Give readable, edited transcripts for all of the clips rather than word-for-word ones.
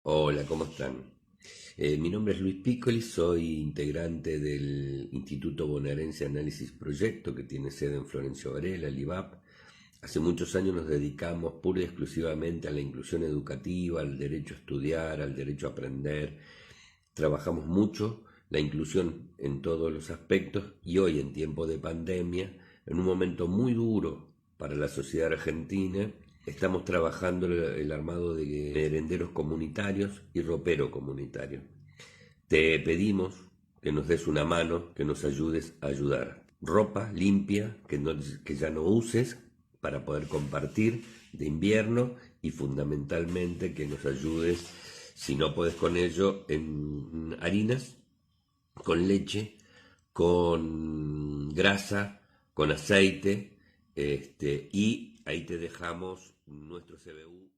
Hola, ¿cómo están? Mi nombre es Luis Piccoli, soy integrante del Instituto Bonaerense Análisis Proyecto, que tiene sede en Florencio Varela, el IVAP. Hace muchos años nos dedicamos pura y exclusivamente a la inclusión educativa, al derecho a estudiar, al derecho a aprender. Trabajamos mucho la inclusión en todos los aspectos y hoy, en tiempo de pandemia, en un momento muy duro para la sociedad argentina, estamos trabajando el armado de merenderos comunitarios y ropero comunitario. Te pedimos que nos des una mano, que nos ayudes a ayudar. Ropa limpia, que ya no uses para poder compartir de invierno y fundamentalmente que nos ayudes, si no puedes con ello, en harinas, con leche, con grasa, con aceite, y ahí te dejamos nuestro CBU.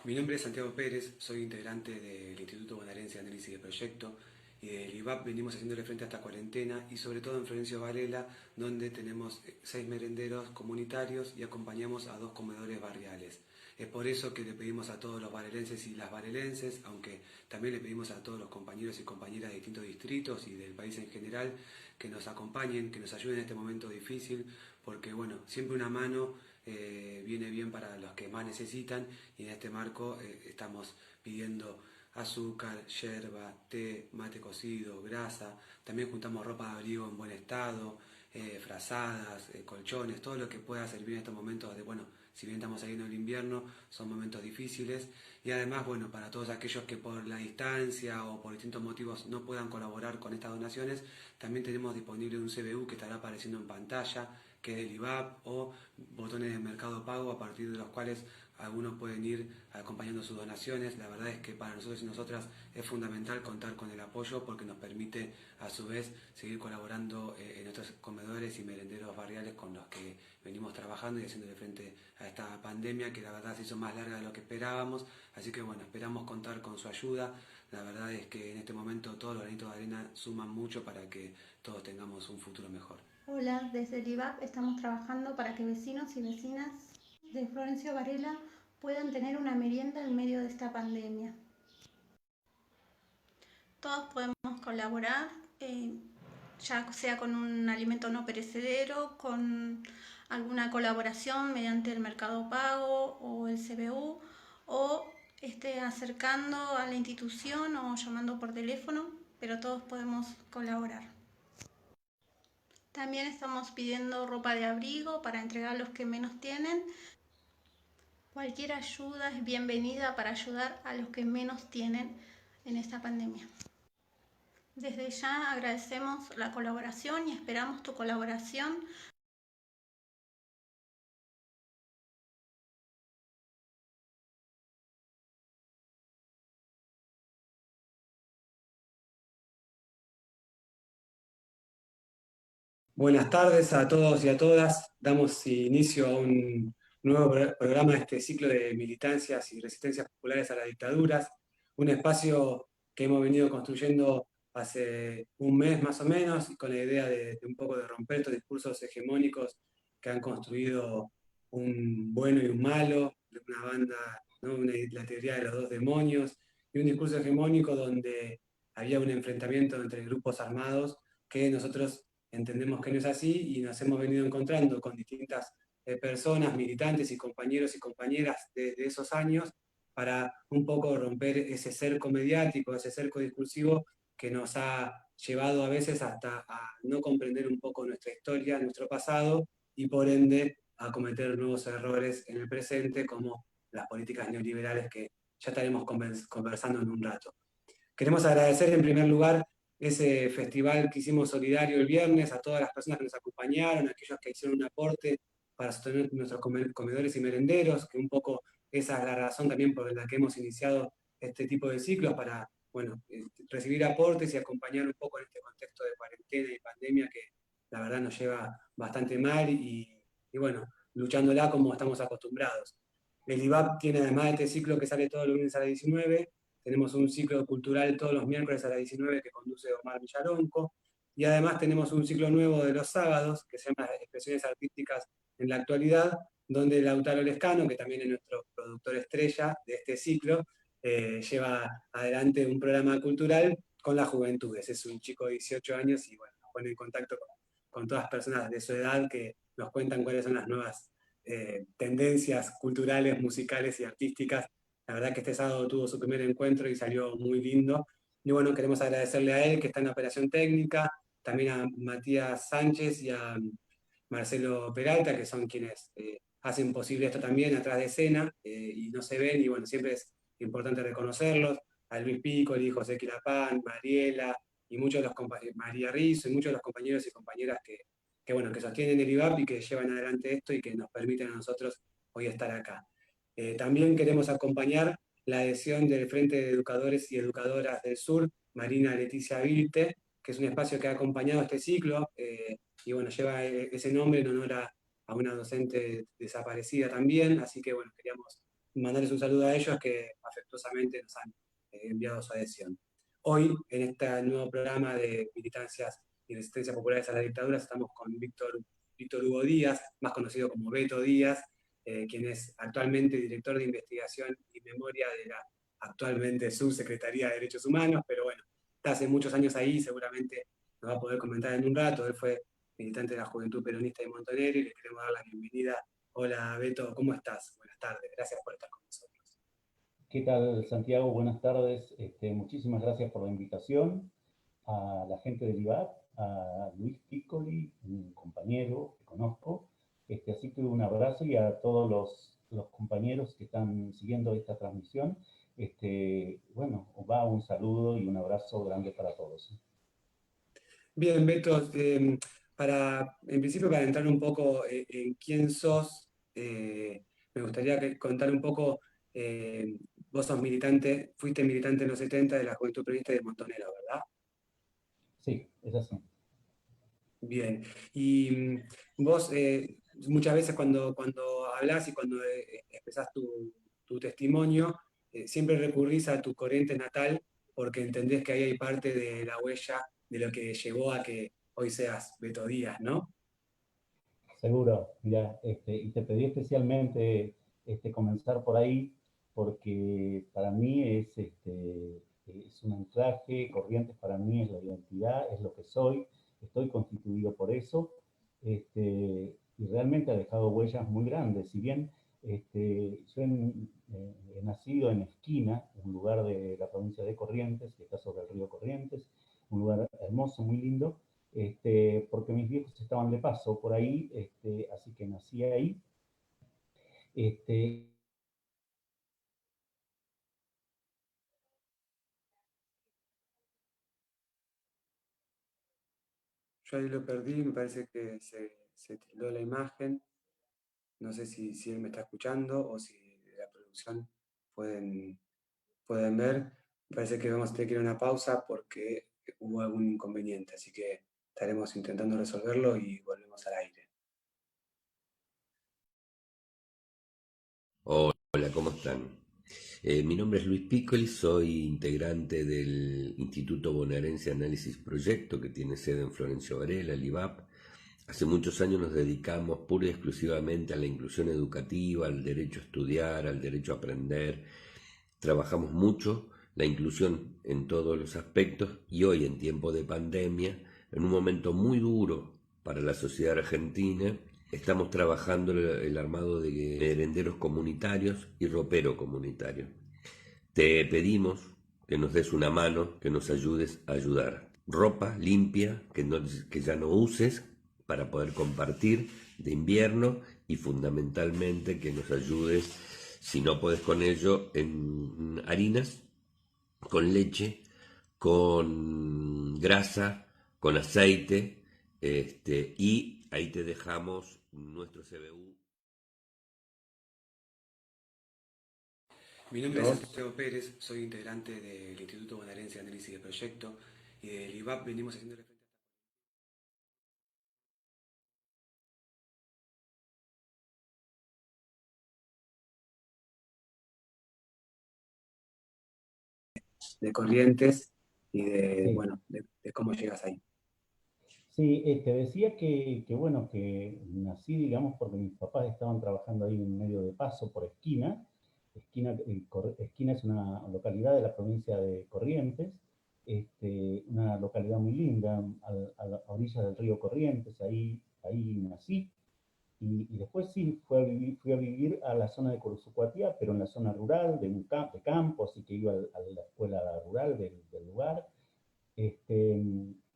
Mi nombre es Santiago Pérez, soy integrante del Instituto Bonaerense de Análisis de Proyecto y del IVAP venimos haciéndole frente a esta cuarentena y sobre todo en Florencio Varela, donde tenemos 6 merenderos comunitarios y acompañamos a 2 comedores barriales. Es por eso que le pedimos a todos los varelenses y las varelenses, aunque también le pedimos a todos los compañeros y compañeras de distintos distritos y del país en general, que nos acompañen, que nos ayuden en este momento difícil, porque bueno, siempre una mano viene bien para los que más necesitan y en este marco estamos pidiendo azúcar, yerba, té, mate cocido, grasa, también juntamos ropa de abrigo en buen estado, frazadas, colchones, todo lo que pueda servir en estos momentos de, bueno, si bien estamos saliendo del invierno, son momentos difíciles y además, bueno, para todos aquellos que por la distancia o por distintos motivos no puedan colaborar con estas donaciones, también tenemos disponible un CBU que estará apareciendo en pantalla, que es el IVAP, o botones de Mercado Pago a partir de los cuales algunos pueden ir acompañando sus donaciones. La verdad es que para nosotros y nosotras es fundamental contar con el apoyo porque nos permite a su vez seguir colaborando en otros comedores y merenderos barriales con los que venimos trabajando y haciéndole frente a esta pandemia que la verdad se hizo más larga de lo que esperábamos. Así que bueno, esperamos contar con su ayuda. La verdad es que en este momento todos los granitos de arena suman mucho para que todos tengamos un futuro mejor. Hola, desde el IVAP estamos trabajando para que vecinos y vecinas de Florencio Varela puedan tener una merienda en medio de esta pandemia. Todos podemos colaborar, ya sea con un alimento no perecedero, con alguna colaboración mediante el Mercado Pago o el CBU, o acercando a la institución o llamando por teléfono, pero todos podemos colaborar. También estamos pidiendo ropa de abrigo para entregar a los que menos tienen. Cualquier ayuda es bienvenida para ayudar a los que menos tienen en esta pandemia. Desde ya agradecemos la colaboración y esperamos tu colaboración. Buenas tardes a todos y a todas. Damos inicio a un nuevo programa de este ciclo de militancias y resistencias populares a las dictaduras, un espacio que hemos venido construyendo hace un mes más o menos, con la idea de un poco de romper estos discursos hegemónicos que han construido un bueno y un malo, una banda, ¿no? La teoría de los dos demonios, y un discurso hegemónico donde había un enfrentamiento entre grupos armados que nosotros entendemos que no es así y nos hemos venido encontrando con distintas personas, militantes y compañeros y compañeras de esos años para un poco romper ese cerco mediático, ese cerco discursivo que nos ha llevado a veces hasta a no comprender un poco nuestra historia, nuestro pasado y por ende a cometer nuevos errores en el presente como las políticas neoliberales que ya estaremos conversando en un rato. Queremos agradecer en primer lugar ese festival que hicimos solidario el viernes, a todas las personas que nos acompañaron, a aquellos que hicieron un aporte para sostener nuestros comedores y merenderos, que un poco esa es la razón también por la que hemos iniciado este tipo de ciclos, para bueno, recibir aportes y acompañar un poco en este contexto de cuarentena y pandemia que la verdad nos lleva bastante mal y bueno, luchándola como estamos acostumbrados. El IVAP tiene además de este ciclo que sale todos los lunes a las 19, tenemos un ciclo cultural todos los miércoles a las 19 que conduce Omar Villaronco. Y además tenemos un ciclo nuevo de los sábados que se llama Expresiones Artísticas en la Actualidad, donde Lautaro Lescano, que también es nuestro productor estrella de este ciclo, lleva adelante un programa cultural con las juventudes. Es un chico de 18 años y bueno, nos pone en contacto con todas las personas de su edad que nos cuentan cuáles son las nuevas tendencias culturales, musicales y artísticas. La verdad que este sábado tuvo su primer encuentro y salió muy lindo. Y bueno, queremos agradecerle a él que está en operación técnica, también a Matías Sánchez y a Marcelo Peralta, que son quienes hacen posible esto también atrás de escena y no se ven, y bueno, siempre es importante reconocerlos, a Luis Piccoli, José Quilapán, Mariela, y muchos de los María Rizzo, y muchos de los compañeros y compañeras bueno, que sostienen el IVAP y que llevan adelante esto y que nos permiten a nosotros hoy estar acá. También queremos acompañar la adhesión del Frente de Educadores y Educadoras del Sur, Marina Leticia Vilte, que es un espacio que ha acompañado este ciclo, y bueno, lleva ese nombre en honor a una docente desaparecida también, así que bueno, queríamos mandarles un saludo a ellos que afectuosamente nos han enviado su adhesión. Hoy, en este nuevo programa de militancias y resistencias populares a la dictadura, estamos con Víctor Hugo Díaz, más conocido como Beto Díaz, quien es actualmente director de investigación y memoria de la actualmente Subsecretaría de Derechos Humanos, pero bueno, está hace muchos años ahí, seguramente nos va a poder comentar en un rato. Él fue militante de la Juventud Peronista de Montonera y le queremos dar la bienvenida. Hola Beto, ¿cómo estás? Buenas tardes, gracias por estar con nosotros. ¿Qué tal, Santiago? Buenas tardes. Muchísimas gracias por la invitación. A la gente del IVAP, a Luis Piccoli, un compañero que conozco. Así que un abrazo y a todos los compañeros que están siguiendo esta transmisión. Bueno, va un saludo y un abrazo grande para todos. Bien, Beto, en principio para entrar un poco en quién sos, me gustaría contar un poco, vos sos militante, fuiste militante en los 70 de la Juventud Peronista de Montonera, ¿verdad? Sí, es así. Bien, y vos muchas veces cuando hablas y cuando expresás tu testimonio, siempre recurrís a tu corriente natal porque entendés que ahí hay parte de la huella de lo que llevó a que hoy seas Beto Díaz, ¿no? Seguro, mira, y te pedí especialmente comenzar por ahí porque para mí es un anclaje, Corrientes para mí es la identidad, es lo que soy, estoy constituido por eso, y realmente ha dejado huellas muy grandes. Si bien yo he nacido en Esquina, un lugar de la provincia de Corrientes, que está sobre el río Corrientes, un lugar hermoso, muy lindo, porque mis viejos estaban de paso por ahí, así que nací ahí. Este, Yo ahí lo perdí, me parece que se tildó la imagen, no sé si él me está escuchando o si de la producción pueden pueden ver. Me parece que vamos a tener que ir a una pausa porque hubo algún inconveniente, así que estaremos intentando resolverlo y volvemos al aire. Hola, ¿cómo están? Mi nombre es Luis Piccoli, soy integrante del Instituto Bonaerense Análisis Proyecto, que tiene sede en Florencio Varela, el IVAP. Hace muchos años nos dedicamos pura y exclusivamente a la inclusión educativa, al derecho a estudiar, al derecho a aprender. Trabajamos mucho la inclusión en todos los aspectos y hoy, en tiempo de pandemia, en un momento muy duro para la sociedad argentina, estamos trabajando el armado de merenderos comunitarios y ropero comunitario. Te pedimos que nos des una mano, que nos ayudes a ayudar. Ropa limpia, que ya no uses para poder compartir de invierno, y fundamentalmente que nos ayudes, si no puedes con ello, en harinas, con leche, con grasa, con aceite, y ahí te dejamos nuestro CBU. Mi nombre es Santiago Pérez, soy integrante del Instituto Bonaerense de Análisis de Proyecto y del IVAP venimos haciendo frente de Corrientes y sí. bueno, de cómo llegas ahí. Sí, te decía bueno, que nací, digamos, porque mis papás estaban trabajando ahí en medio de Paso por Esquina. Esquina es una localidad de la provincia de Corrientes, una localidad muy linda, a orillas del río Corrientes, ahí nací. Y después sí, fui a vivir a la zona de Coruzucuatiá, pero en la zona rural, de campo, así que iba a la escuela rural del lugar. Este,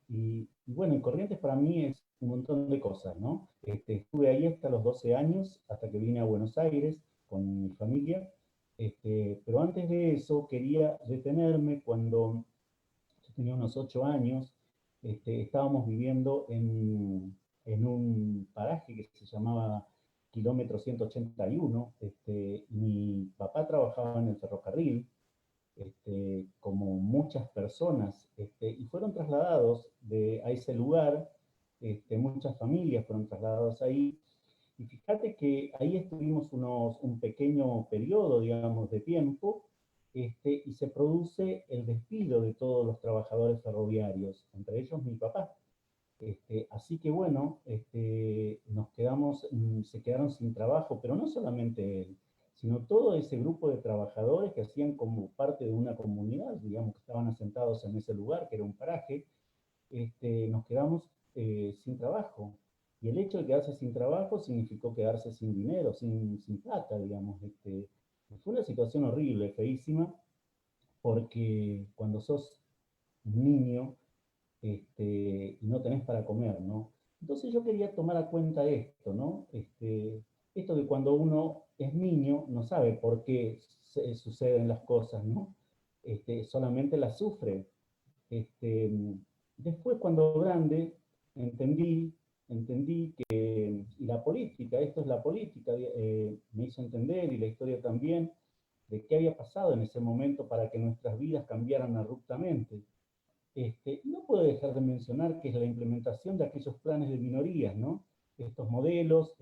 y bueno, en Corrientes para mí es un montón de cosas, ¿no? Estuve ahí hasta los 12 años, hasta que vine a Buenos Aires con mi familia. Pero antes de eso quería detenerme cuando yo tenía unos 8 años. Estábamos viviendo en un paraje que se llamaba Kilómetro 181. Mi papá trabajaba en el ferrocarril, como muchas personas, y fueron trasladados a ese lugar. Muchas familias fueron trasladadas ahí, y fíjate que ahí estuvimos un pequeño periodo, digamos, de tiempo, y se produce el despido de todos los trabajadores ferroviarios, entre ellos mi papá. Así que bueno, se quedaron sin trabajo, pero no solamente él, sino todo ese grupo de trabajadores que hacían como parte de una comunidad, digamos, que estaban asentados en ese lugar, que era un paraje. Nos quedamos sin trabajo. Y el hecho de quedarse sin trabajo significó quedarse sin dinero, sin plata, digamos. Fue una situación horrible, feísima, porque cuando sos un niño, y no tenés para comer, ¿no? Entonces yo quería tomar a cuenta esto, ¿no? Esto de cuando uno es niño no sabe por qué suceden las cosas, ¿no? Solamente las sufre. Este, Después, cuando grande, entendí, entendí que, y la política, esto es la política, me hizo entender, y la historia también, de qué había pasado en ese momento para que nuestras vidas cambiaran abruptamente. No puedo dejar de mencionar que es la implementación de aquellos planes de minorías, ¿no? Estos modelos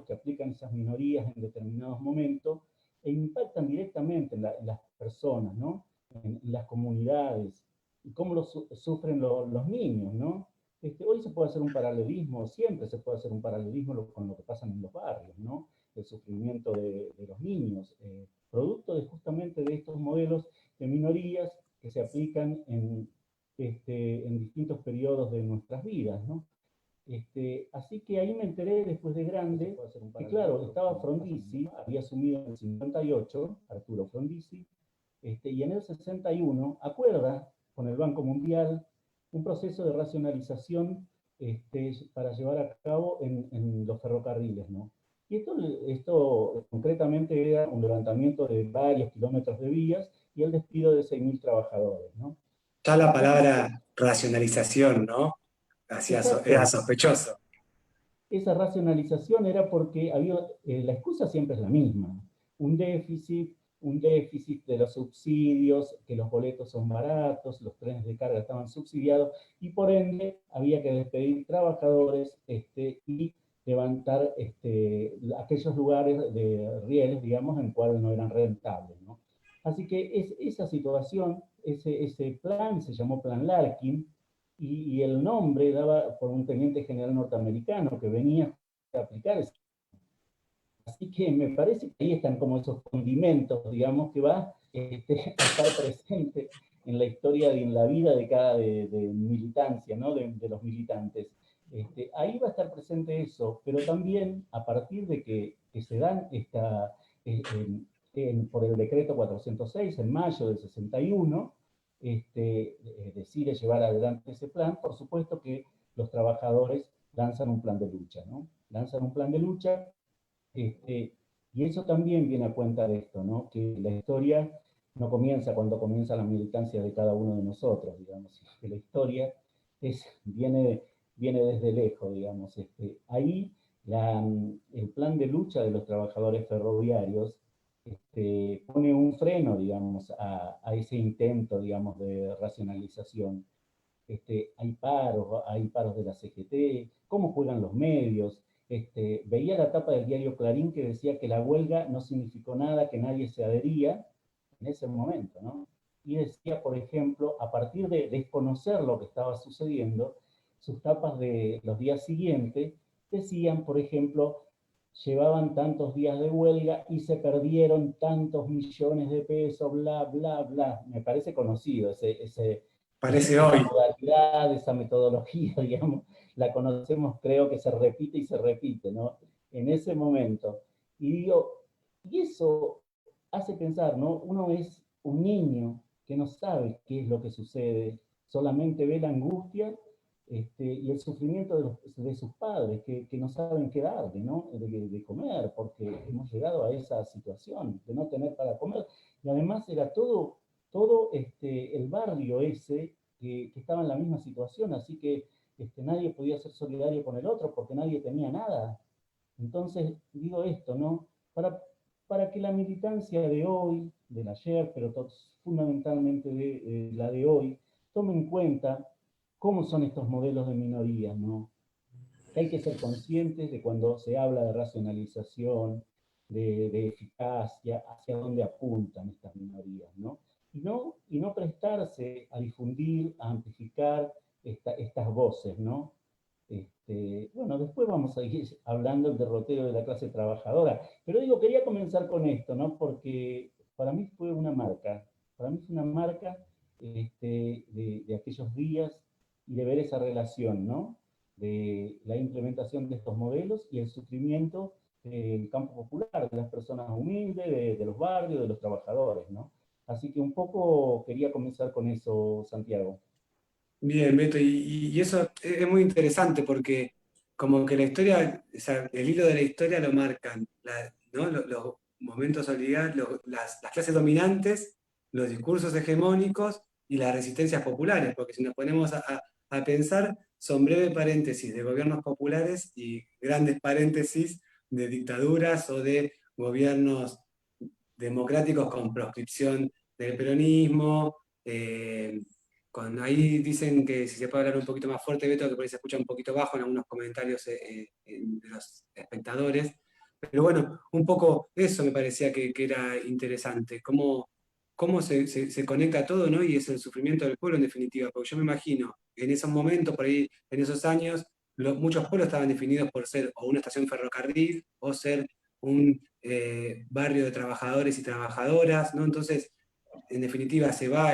que aplican esas minorías en determinados momentos e impactan directamente en las personas, ¿no? En las comunidades, y cómo sufren los niños, ¿no? Hoy se puede hacer un paralelismo, siempre se puede hacer un paralelismo con lo que pasa en los barrios, ¿no? El sufrimiento de los niños, producto justamente de estos modelos de minorías que se aplican en distintos periodos de nuestras vidas, ¿no? Así que ahí me enteré después de grande, que claro, estaba Frondizi, había asumido en el 58, Arturo Frondizi, y en el 61 acuerda con el Banco Mundial un proceso de racionalización, para llevar a cabo en los ferrocarriles, ¿no? Y esto concretamente era un levantamiento de varios kilómetros de vías y el despido de 6.000 trabajadores, ¿no? Ya la Así que, palabra racionalización, ¿no? Era exacto, sospechoso. esa racionalización era porque la excusa siempre es la misma: un déficit, un déficit de los subsidios, que los boletos son baratos, los trenes de carga estaban subsidiados, y por ende había que despedir trabajadores, y levantar aquellos lugares de rieles, digamos, en cuales no eran rentables, ¿no? Así que esa situación, ese plan se llamó Plan Larkin, y el nombre daba por un teniente general norteamericano que venía a aplicar eso. Así que me parece que ahí están como esos condimentos, digamos, que va a estar presente en la historia y en la vida de militancia, ¿no? De los militantes. Ahí va a estar presente eso, pero también a partir de que se dan por el decreto 406 en mayo del 61, decide llevar adelante ese plan. Por supuesto que los trabajadores lanzan un plan de lucha, ¿no? Lanzan un plan de lucha. Y eso también viene a cuenta de esto, ¿no? Que la historia no comienza cuando comienza la militancia de cada uno de nosotros, digamos, que la historia viene desde lejos, digamos. Ahí el plan de lucha de los trabajadores ferroviarios pone un freno, digamos, a ese intento, digamos, de racionalización. Hay paros de la CGT, cómo juegan los medios. Veía la tapa del diario Clarín que decía que la huelga no significó nada, que nadie se adhería en ese momento, ¿no? Y decía, por ejemplo, a partir de desconocer lo que estaba sucediendo, sus tapas de los días siguientes, decían, por ejemplo, llevaban tantos días de huelga y se perdieron tantos millones de pesos, bla, bla, bla. Me parece conocido Parece esa hoy. modalidad, esa metodología, digamos, la conocemos, creo que se repite y se repite, ¿no? En ese momento. Y digo, y eso hace pensar, ¿no? Uno es un niño que no sabe qué es lo que sucede, solamente ve la angustia y el sufrimiento de sus padres, que no saben qué darle, ¿no? De comer, porque hemos llegado a esa situación de no tener para comer. Y además era todo el barrio ese que estaba en la misma situación, así que nadie podía ser solidario con el otro porque nadie tenía nada. Entonces, digo esto, ¿no? Para que la militancia de hoy, del ayer, pero fundamentalmente de la de hoy, tome en cuenta cómo son estos modelos de minorías, ¿no? Que hay que ser conscientes de cuando se habla de racionalización, de eficacia, hacia dónde apuntan estas minorías, ¿no? Y no prestarse a difundir, a amplificar estas voces, ¿no? Bueno, después vamos a ir hablando del derrotero de la clase trabajadora, pero digo, quería comenzar con esto, ¿no? Porque para mí fue una marca, para mí fue una marca de aquellos días y de ver esa relación, ¿no? De la implementación de estos modelos y el sufrimiento del campo popular, de las personas humildes, de los barrios, de los trabajadores, ¿no? Así que un poco quería comenzar con eso, Santiago. Bien, Beto, y eso es muy interesante porque como que la historia, o sea, el hilo de la historia lo marcan, ¿no? Los momentos obligados, las clases dominantes, los discursos hegemónicos y las resistencias populares, porque si nos ponemos a pensar, son breves paréntesis de gobiernos populares y grandes paréntesis de dictaduras o de gobiernos democráticos con proscripción del peronismo. Ahí dicen que si se puede hablar un poquito más fuerte, Beto, que por ahí se escucha un poquito bajo en algunos comentarios de los espectadores. Pero bueno, un poco eso me parecía que era interesante, cómo se conecta todo, ¿no? Y es el sufrimiento del pueblo en definitiva, porque yo me imagino, en esos momentos, por ahí, en esos años, muchos pueblos estaban definidos por ser o una estación ferrocarril o ser un barrio de trabajadores y trabajadoras, ¿no? Entonces, en definitiva, se va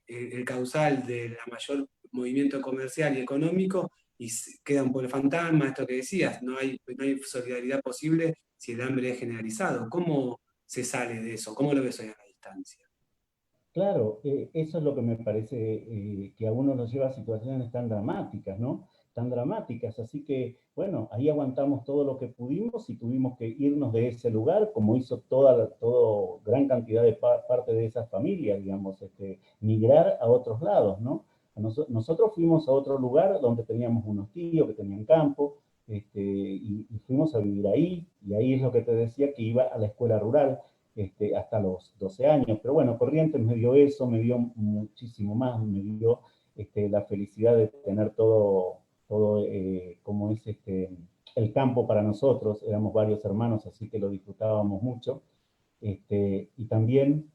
el causal de la mayor movimiento comercial y económico y queda un pueblo fantasma, esto que decías, no hay solidaridad posible si el hambre es generalizado. ¿Cómo se sale de eso? ¿Cómo lo ves hoy a la distancia? Claro, eso es lo que me parece que a uno nos lleva a situaciones tan dramáticas, ¿no? Tan dramáticas. Así que, bueno, ahí aguantamos todo lo que pudimos y tuvimos que irnos de ese lugar, como hizo toda gran cantidad de parte de esas familias, digamos, migrar a otros lados, ¿no? Nosotros fuimos a otro lugar donde teníamos unos tíos que tenían campo, y fuimos a vivir ahí, y ahí es lo que te decía, que iba a la escuela rural hasta los 12 años. Pero bueno, Corrientes me dio eso, me dio muchísimo más, me dio la felicidad de tener todo como es el campo para nosotros. Éramos varios hermanos, así que lo disfrutábamos mucho. Y también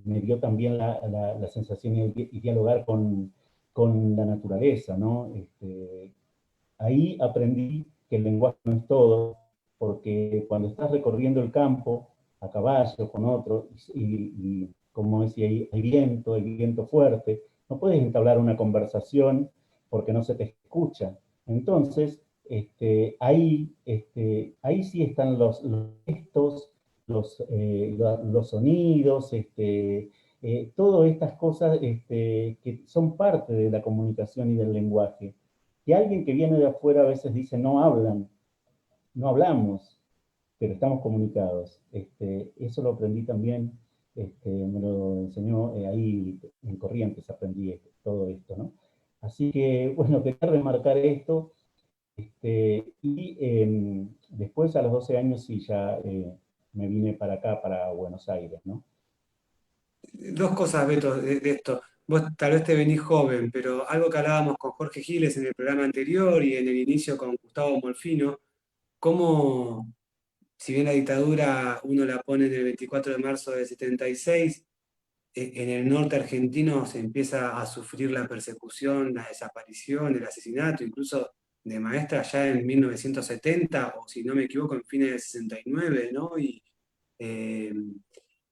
me dio también la sensación y dialogar con la naturaleza, ¿no? Ahí aprendí que el lenguaje no es todo, porque cuando estás recorriendo el campo a caballo con otro, y como decía, hay viento fuerte, no puedes entablar una conversación porque no se te escucha. Entonces, ahí sí están los gestos, los sonidos, todas estas cosas que son parte de la comunicación y del lenguaje. Y alguien que viene de afuera a veces dice, no hablamos, pero estamos comunicados. Eso lo aprendí también, me lo enseñó ahí en Corrientes, aprendí todo esto, ¿no? Así que, bueno, quería remarcar esto. Después, a los 12 años, sí, ya me vine para acá, para Buenos Aires, ¿no? Dos cosas, Beto, de esto. Vos tal vez te venís joven, pero algo que hablábamos con Jorge Giles en el programa anterior y en el inicio con Gustavo Molfino, cómo, si bien la dictadura uno la pone en el 24 de marzo del 76, en el norte argentino se empieza a sufrir la persecución, la desaparición, el asesinato, incluso de maestras ya en 1970, o si no me equivoco, en fines del 69, ¿no? Y eh,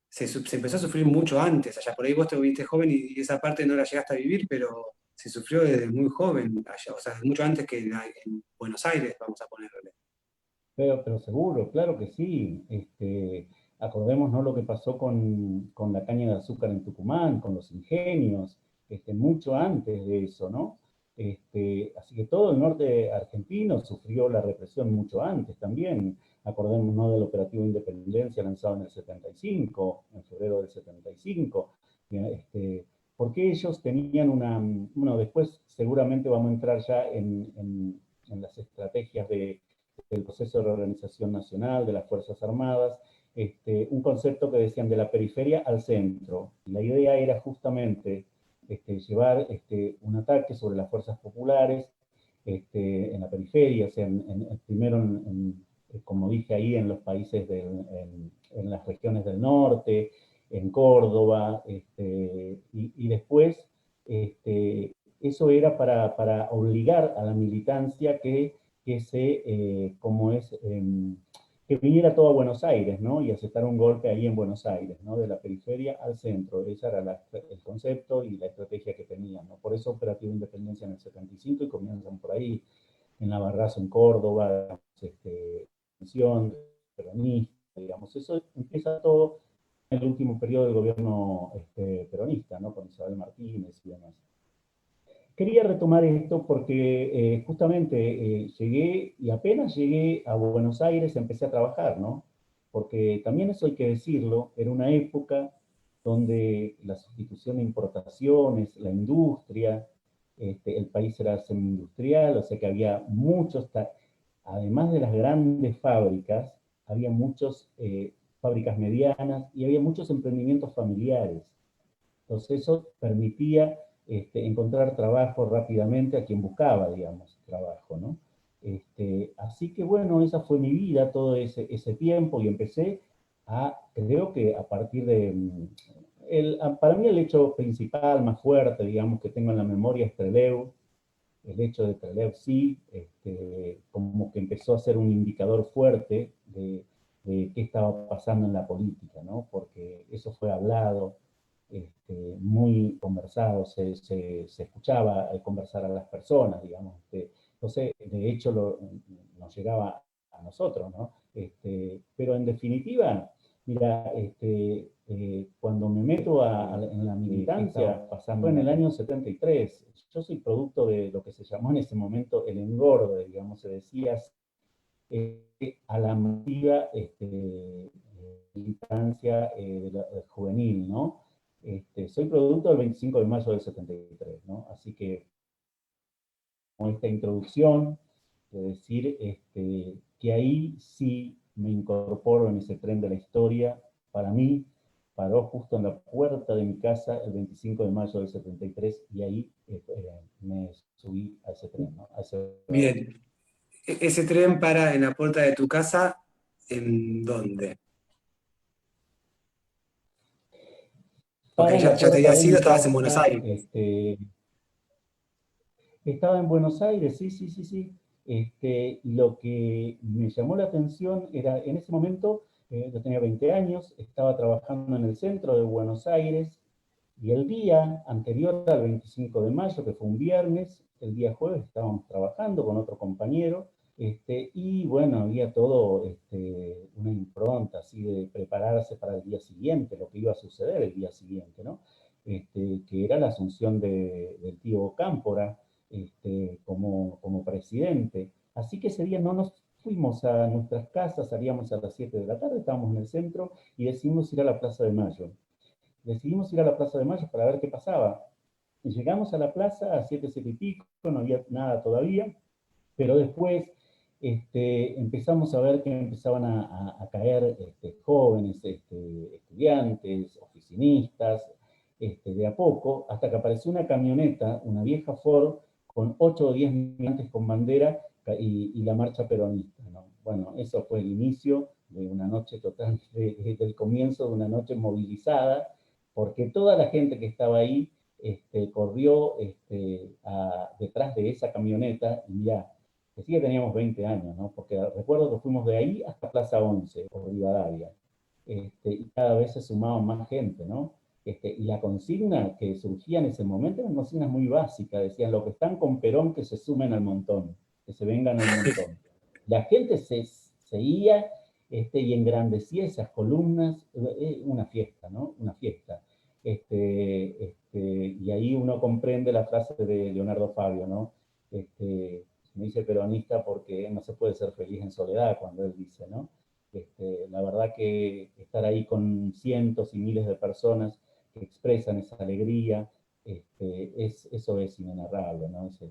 se empezó a sufrir mucho antes, allá por ahí vos te viste joven y esa parte no la llegaste a vivir, pero se sufrió desde muy joven allá, o sea, mucho antes que en Buenos Aires, vamos a ponerle. Pero seguro, claro que sí. Acordémonos lo que pasó con la caña de azúcar en Tucumán, con los ingenios, mucho antes de eso, ¿no? Así que todo el norte argentino sufrió la represión mucho antes también. Acordémonos del operativo Independencia lanzado en el 75, en febrero del 75. Porque ellos tenían bueno, después seguramente vamos a entrar ya en las estrategias del proceso de reorganización nacional, de las Fuerzas Armadas, un concepto que decían de la periferia al centro. La idea era justamente llevar un ataque sobre las fuerzas populares en la periferia, o sea, primero, como dije ahí, en los países, en las regiones del norte, en Córdoba, y después eso era para obligar a la militancia como es, que viniera todo a Buenos Aires, ¿no? Y aceptar un golpe ahí en Buenos Aires, ¿no? De la periferia al centro. Ese era el concepto y la estrategia que tenían, ¿no? Por eso Operativo Independencia en el 75 y comienzan por ahí, en Navarrazo, en Córdoba, peronista, digamos. Eso empieza todo en el último periodo del gobierno peronista, ¿no? Con Isabel Martínez y demás. Quería retomar esto porque justamente llegué, y apenas llegué a Buenos Aires empecé a trabajar, ¿no? Porque también eso hay que decirlo, era una época donde la sustitución de importaciones, la industria, el país era semi-industrial, o sea que había muchos, además de las grandes fábricas, había muchas fábricas medianas y había muchos emprendimientos familiares. Entonces eso permitía encontrar trabajo rápidamente a quien buscaba, digamos, trabajo, ¿no? Así que bueno, esa fue mi vida todo ese tiempo y empecé creo que a partir de, para mí el hecho principal, más fuerte, digamos, que tengo en la memoria es Trelew. El hecho de Trelew sí, como que empezó a ser un indicador fuerte de qué estaba pasando en la política, ¿no? Porque eso fue hablado, muy conversado, se escuchaba conversar a las personas, digamos. Entonces, de hecho, nos llegaba a nosotros, ¿no? Pero en definitiva, mira, cuando me meto en la militancia, fue en el año 73. Yo soy producto de lo que se llamó en ese momento el engorde, digamos, se decía a la masiva militancia juvenil, ¿no? Soy producto del 25 de mayo del 73, ¿no? Así que, con esta introducción, de decir que ahí sí me incorporo en ese tren de la historia, para mí, paró justo en la puerta de mi casa el 25 de mayo del 73 y ahí me subí a ese tren, ¿no? Bien, ese tren para en la puerta de tu casa, ¿en dónde? Para Porque en la ya te puerta habías de ido, mi estabas en Buenos casa, Aires. estaba en Buenos Aires, sí, sí, sí, sí. Lo que me llamó la atención era, en ese momento, yo tenía 20 años, estaba trabajando en el centro de Buenos Aires, y el día anterior al 25 de mayo, que fue un viernes, el día jueves estábamos trabajando con otro compañero, y bueno, había todo una impronta así de prepararse para el día siguiente, lo que iba a suceder el día siguiente, ¿no? Que era la asunción del tío Cámpora, como presidente. Así que ese día no nos fuimos a nuestras casas, salíamos a las 7 de la tarde, estábamos en el centro y decidimos ir a la Plaza de Mayo. Decidimos ir a la Plaza de Mayo para ver qué pasaba. Y llegamos a la plaza a 7, 7 y pico, no había nada todavía, pero después empezamos a ver que empezaban a caer jóvenes, estudiantes, oficinistas, de a poco, hasta que apareció una camioneta, una vieja Ford, con 8 o 10 militantes con bandera y la marcha peronista, ¿no? Bueno, eso fue el inicio de una noche total, del comienzo de una noche movilizada, porque toda la gente que estaba ahí corrió detrás de esa camioneta y ya, decía que teníamos 20 años, ¿no? Porque recuerdo que fuimos de ahí hasta Plaza 11 o Rivadavia, y cada vez se sumaban más gente, ¿no? Y la consigna que surgía en ese momento era una consigna muy básica, decían, los que están con Perón que se sumen al montón, que se vengan al montón. La gente se iba y engrandecía esas columnas, una fiesta, ¿no? Una fiesta. Y ahí uno comprende la frase de Leonardo Fabio, ¿no? Me dice peronista porque no se puede ser feliz en soledad, cuando él dice, ¿no? La verdad que estar ahí con cientos y miles de personas que expresan esa alegría, eso es inenarrable, ¿no? Es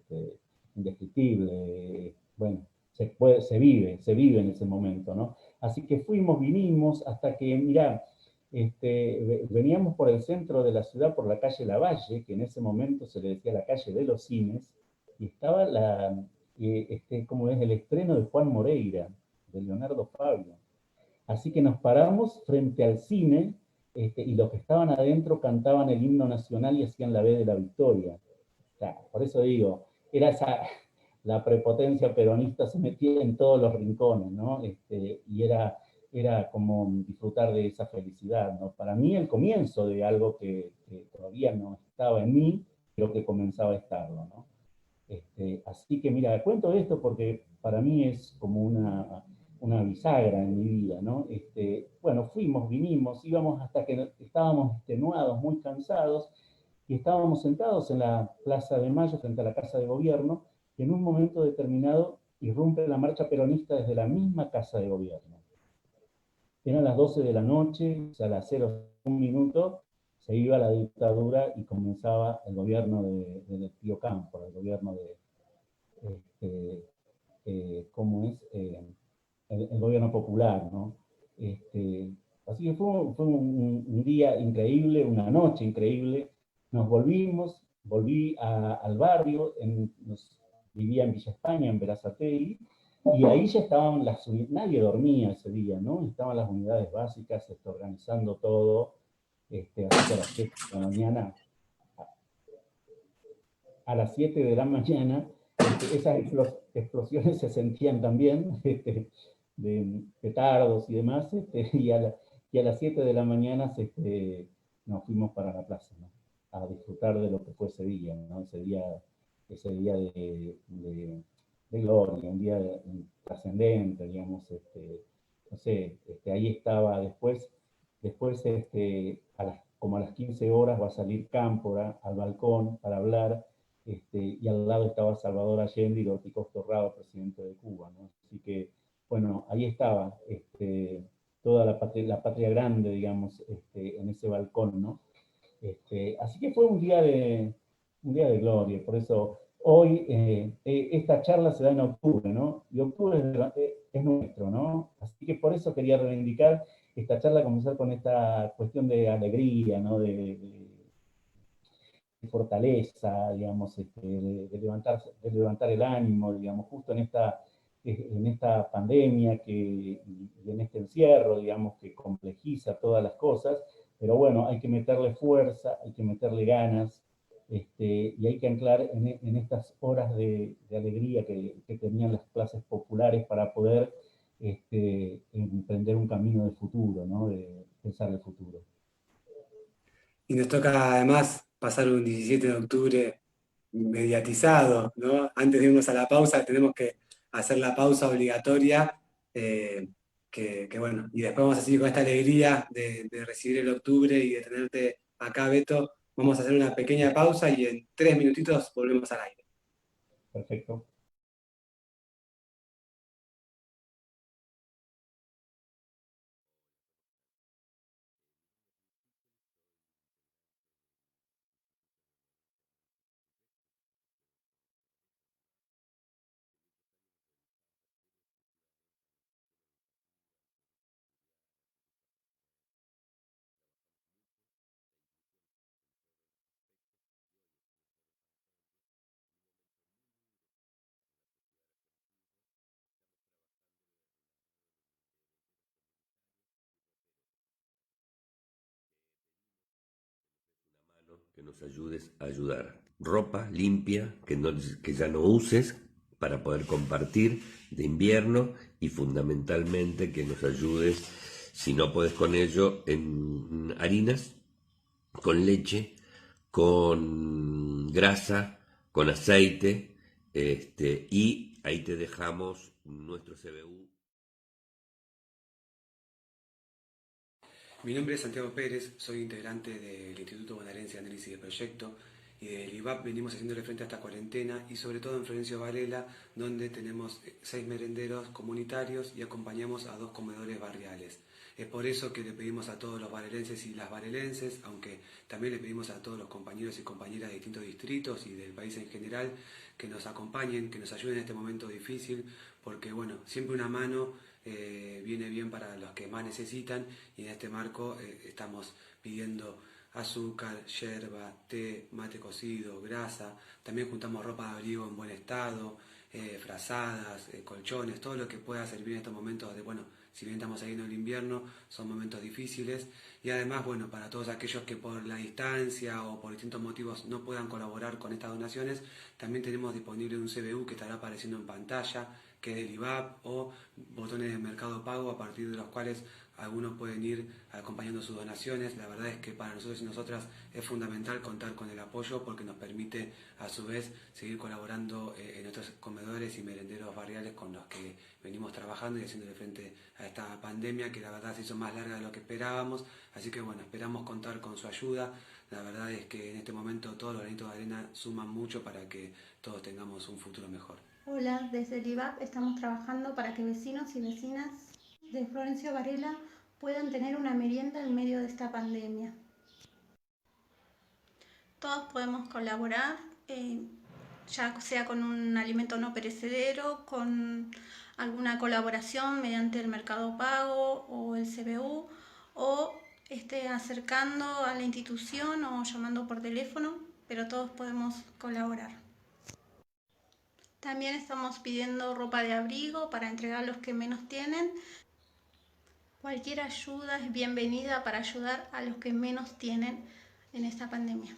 indescriptible. Bueno, se vive en ese momento, ¿no? Así que fuimos, vinimos, hasta que, mirá, veníamos por el centro de la ciudad, por la calle Lavalle, que en ese momento se le decía la calle de los cines, y estaba como es el estreno de Juan Moreira, de Leonardo Fabio. Así que nos paramos frente al cine, y los que estaban adentro cantaban el himno nacional y hacían la B de la victoria. O sea, por eso digo, era la prepotencia peronista se metía en todos los rincones, ¿no? Y era como disfrutar de esa felicidad, ¿no? Para mí el comienzo de algo que todavía no estaba en mí, pero que comenzaba a estarlo, ¿no? Así que mira, cuento esto porque para mí es como una bisagra en mi vida, ¿no? Bueno, fuimos, vinimos, íbamos hasta que estábamos extenuados, muy cansados, y estábamos sentados en la Plaza de Mayo frente a la Casa de Gobierno, y en un momento determinado irrumpe la marcha peronista desde la misma Casa de Gobierno. Eran las 12 de la noche, o sea, a las 0:01 se iba la dictadura y comenzaba el gobierno de Tío Campo, el gobierno ¿cómo es? El gobierno popular, ¿no? Así que fue un día increíble, una noche increíble. Nos volví al barrio, vivía en Villa España, en Berazategui, y ahí ya estaban nadie dormía ese día, ¿no? Estaban las unidades básicas organizando todo, así que a las 7 de la mañana, esas explosiones se sentían también, de petardos y demás, y a las 7 de la mañana nos fuimos para la plaza, ¿no? A disfrutar de lo que fue ese día, ¿no? Ese día de gloria, un día trascendente, digamos, no sé, ahí estaba después como a las 15 horas va a salir Cámpora al balcón para hablar, y al lado estaba Salvador Allende y Dorticós Torrado, presidente de Cuba, ¿no? Así que, bueno, ahí estaba toda la patria grande, digamos, en ese balcón, ¿no? Así que fue un día de gloria, por eso hoy esta charla se da en octubre, ¿no? Y octubre es nuestro, ¿no? Así que por eso quería reivindicar esta charla, comenzar con esta cuestión de alegría, ¿no? De fortaleza, digamos, de levantar el ánimo, digamos, justo en esta pandemia y en este encierro, digamos, que complejiza todas las cosas, pero bueno, hay que meterle fuerza, hay que meterle ganas, y hay que anclar en estas horas de alegría que tenían las clases populares para poder emprender un camino de futuro, ¿no? De pensar el futuro. Y nos toca además pasar un 17 de octubre mediatizado, ¿no? Antes de irnos a la pausa, tenemos que hacer la pausa obligatoria, eh, que bueno, y después vamos a seguir con esta alegría de recibir el octubre y de tenerte acá, Beto. Vamos a hacer una pequeña pausa y en 3 minutitos volvemos al aire. Perfecto. que nos ayudes a ayudar. Ropa limpia, que ya no uses para poder compartir de invierno, y fundamentalmente que nos ayudes, si no puedes con ello, en harinas, con leche, con grasa, con aceite, y ahí te dejamos nuestro CBU. Mi nombre es Santiago Pérez, soy integrante del Instituto Bonaerense de Análisis de Proyecto, y del IVAP venimos haciéndole frente a esta cuarentena, y sobre todo en Florencio Varela, donde tenemos 6 merenderos comunitarios y acompañamos a 2 comedores barriales. Es por eso que le pedimos a todos los varelenses y las varelenses, aunque también le pedimos a todos los compañeros y compañeras de distintos distritos y del país en general, que nos acompañen, que nos ayuden en este momento difícil, porque bueno, siempre una mano viene bien para los que más necesitan, y en este marco estamos pidiendo azúcar, yerba, té, mate cocido, grasa. También juntamos ropa de abrigo en buen estado, frazadas, colchones, todo lo que pueda servir en estos momentos de, bueno, si bien estamos ahí en el invierno, son momentos difíciles. Y además, bueno, para todos aquellos que por la distancia o por distintos motivos no puedan colaborar con estas donaciones, también tenemos disponible un CBU que estará apareciendo en pantalla, que es del IVAP, o botones de Mercado Pago, a partir de los cuales algunos pueden ir acompañando sus donaciones. La verdad es que para nosotros y nosotras es fundamental contar con el apoyo, porque nos permite a su vez seguir colaborando en otros comedores y merenderos barriales con los que venimos trabajando y haciéndole frente a esta pandemia, que la verdad se hizo más larga de lo que esperábamos. Así que bueno, esperamos contar con su ayuda. La verdad es que en este momento todos los granitos de arena suman mucho para que todos tengamos un futuro mejor. Hola, desde el IVAP estamos trabajando para que vecinos y vecinas de Florencio Varela puedan tener una merienda en medio de esta pandemia. Todos podemos colaborar, ya sea con un alimento no perecedero, con alguna colaboración mediante el Mercado Pago o el CBU, o acercando a la institución o llamando por teléfono, pero todos podemos colaborar. También estamos pidiendo ropa de abrigo para entregar a los que menos tienen. Cualquier ayuda es bienvenida para ayudar a los que menos tienen en esta pandemia.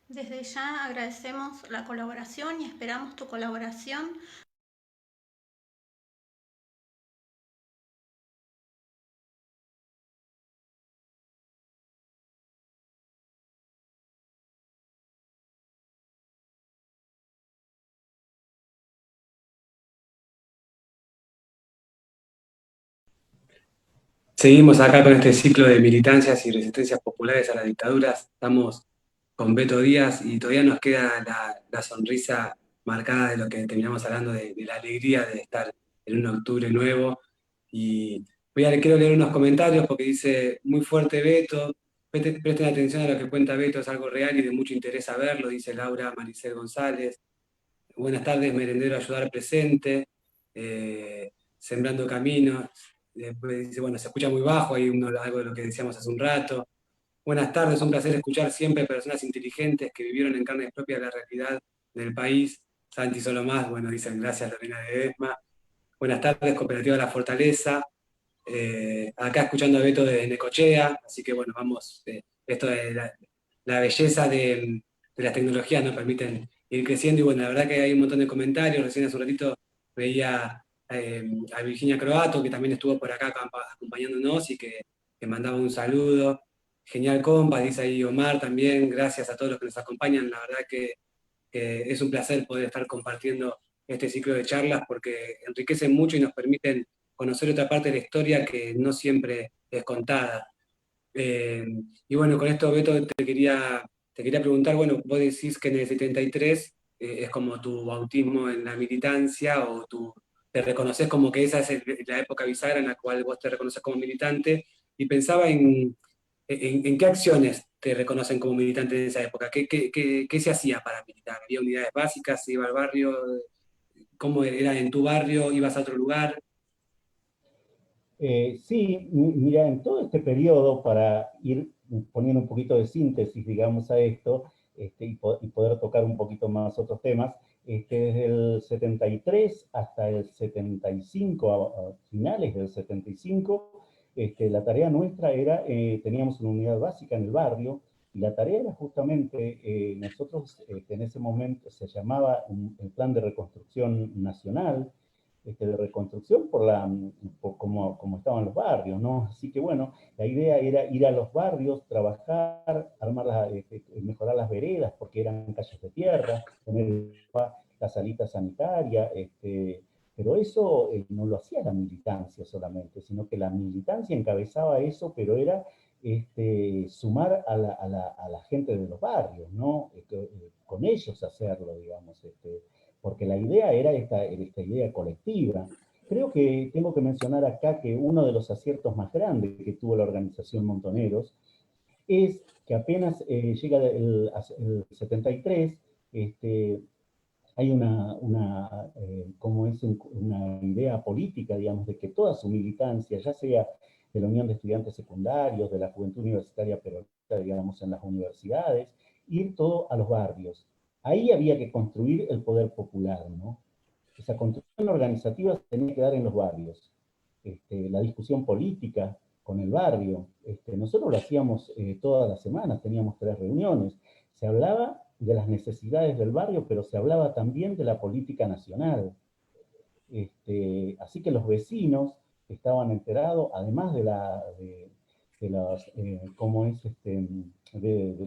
Desde ya agradecemos la colaboración y esperamos tu colaboración. Seguimos acá con este ciclo de militancias y resistencias populares a las dictaduras. Estamos con Beto Díaz y todavía nos queda la sonrisa marcada de lo que terminamos hablando, de la alegría de estar en un octubre nuevo. Y quiero leer unos comentarios porque dice: muy fuerte Beto, presten atención a lo que cuenta Beto, es algo real y de mucho interés saberlo, dice Laura Maricel González. Buenas tardes, merendero Ayudar Presente, Sembrando Caminos. Después dice, bueno, se escucha muy bajo, hay algo de lo que decíamos hace un rato. Buenas tardes, un placer escuchar siempre personas inteligentes que vivieron en carne propia la realidad del país. Santi Solomás, bueno, dicen gracias Lorena de Esma. Buenas tardes, Cooperativa La Fortaleza. Acá escuchando a Beto de Necochea, así que bueno, vamos, esto de la belleza de las tecnologías nos permiten ir creciendo, y bueno, la verdad que hay un montón de comentarios. Recién hace un ratito veía a Virginia Croato, que también estuvo por acá acompañándonos y que mandaba un saludo. Genial compa, dice ahí Omar también, gracias a todos los que nos acompañan, la verdad que es un placer poder estar compartiendo este ciclo de charlas, porque enriquecen mucho y nos permiten conocer otra parte de la historia que no siempre es contada. Y bueno, con esto, Beto, te quería preguntar, bueno, vos decís que en el 73 es como tu bautismo en la militancia, o te reconoces como que esa es la época bisagra en la cual vos te reconoces como militante, y pensaba en qué acciones te reconocen como militante en esa época. ¿Qué se hacía para militar? ¿Había unidades básicas? ¿Se iba al barrio? ¿Cómo era en tu barrio? ¿Ibas a otro lugar? Sí, mira, en todo este periodo, para ir poniendo un poquito de síntesis, digamos, a esto, y poder tocar un poquito más otros temas, desde el 73 hasta el 75, a finales del 75, la tarea nuestra era, teníamos una unidad básica en el barrio, Y la tarea era justamente, nosotros en ese momento se llamaba el Plan de Reconstrucción Nacional, de reconstrucción por como estaban los barrios, ¿no? Así que bueno, la idea era ir a los barrios, trabajar, mejorar las veredas, porque eran calles de tierra, poner la salita sanitaria, pero eso no lo hacía la militancia solamente, sino que la militancia encabezaba eso, pero era sumar a la gente de los barrios, ¿no? Con ellos hacerlo, digamos, porque la idea era esta idea colectiva. Creo que tengo que mencionar acá que uno de los aciertos más grandes que tuvo la organización Montoneros es que apenas llega el 73, hay una idea política, digamos, de que toda su militancia, ya sea de la Unión de Estudiantes Secundarios, de la Juventud Universitaria Peronista, digamos, en las universidades, ir todo a los barrios. Ahí había que construir el poder popular, ¿no? Esa construcción organizativa se tenía que dar en los barrios. La discusión política con el barrio. Nosotros lo hacíamos todas las semanas, teníamos 3 reuniones. Se hablaba de las necesidades del barrio, pero se hablaba también de la política nacional. Así que los vecinos estaban enterados, además de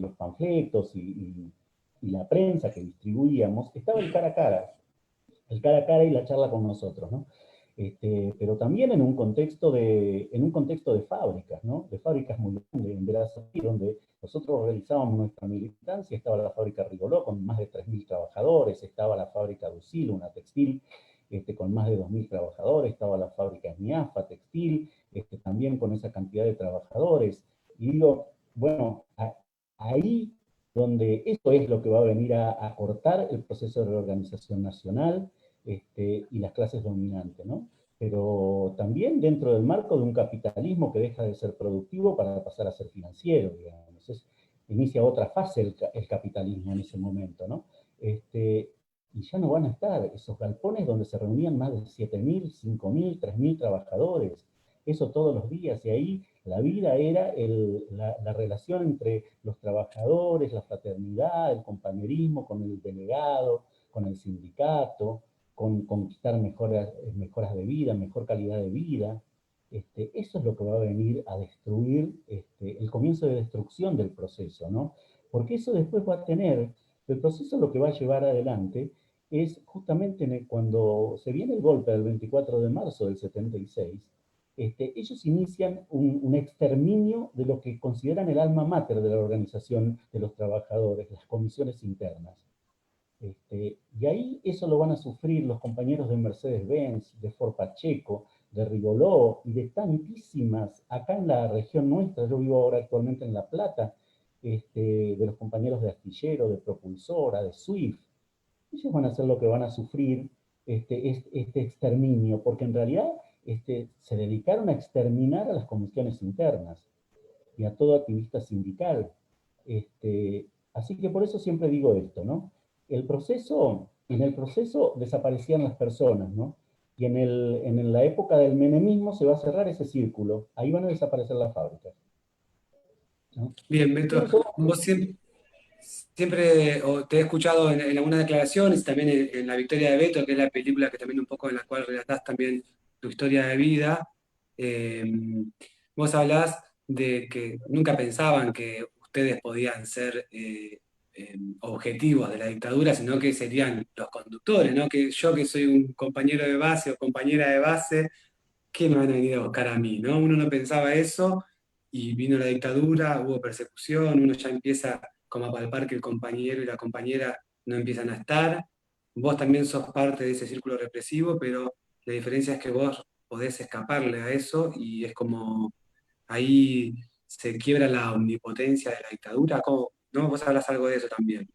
los panfletos y la prensa que distribuíamos, estaba el cara a cara y la charla con nosotros, ¿no? Pero también en un contexto de fábricas, ¿no? De fábricas muy grandes, en Verazategui, donde nosotros realizábamos nuestra militancia. Estaba la fábrica Rigoló con más de 3.000 trabajadores, estaba la fábrica Ducil, una textil, con más de 2.000 trabajadores, estaba la fábrica Esmiafa, textil, también con esa cantidad de trabajadores. Y digo, bueno, ahí donde esto es lo que va a venir a cortar el proceso de reorganización nacional, y las clases dominantes, ¿no? Pero también dentro del marco de un capitalismo que deja de ser productivo para pasar a ser financiero, digamos. Inicia otra fase el capitalismo en ese momento, ¿no? Y ya no van a estar esos galpones donde se reunían más de 7.000, 5.000, 3.000 trabajadores, eso todos los días, y ahí la vida era la relación entre los trabajadores, la fraternidad, el compañerismo con el delegado, con el sindicato, con conquistar mejoras de vida, mejor calidad de vida. Eso es lo que va a venir a destruir, el comienzo de destrucción del proceso, ¿no? Porque eso después va a tener, el proceso lo que va a llevar adelante es justamente cuando se viene el golpe del 24 de marzo del 76, ellos inician un exterminio de lo que consideran el alma mater de la organización de los trabajadores, las comisiones internas. Y ahí eso lo van a sufrir los compañeros de Mercedes-Benz, de Ford Pacheco, de Rigoló y de tantísimas, acá en la región nuestra, yo vivo ahora actualmente en La Plata, de los compañeros de Astillero, de Propulsora, de Swift. Ellos van a ser lo que van a sufrir este exterminio, porque en realidad se dedicaron a exterminar a las comisiones internas y a todo activista sindical. Así que por eso siempre digo esto, ¿no? En el proceso desaparecían las personas, ¿no? Y en la época del menemismo se va a cerrar ese círculo, ahí van a desaparecer las fábricas, ¿no? Bien, Beto, vos siempre te he escuchado en algunas declaraciones, también en La Victoria de Beto, que es la película que también un poco en la cual relatás también tu historia de vida. eh, Vos hablás de que nunca pensaban que ustedes podían ser objetivos de la dictadura, sino que serían los conductores, ¿no? Que yo que soy un compañero de base o compañera de base, ¿qué me van a venir a buscar a mí, no? Uno no pensaba eso y vino la dictadura, hubo persecución, uno ya empieza como a palpar que el compañero y la compañera no empiezan a estar. Vos también sos parte de ese círculo represivo, pero la diferencia es que vos podés escaparle a eso y es como ahí se quiebra la omnipotencia de la dictadura. ¿Cómo? ¿No? Vos hablas algo de eso también.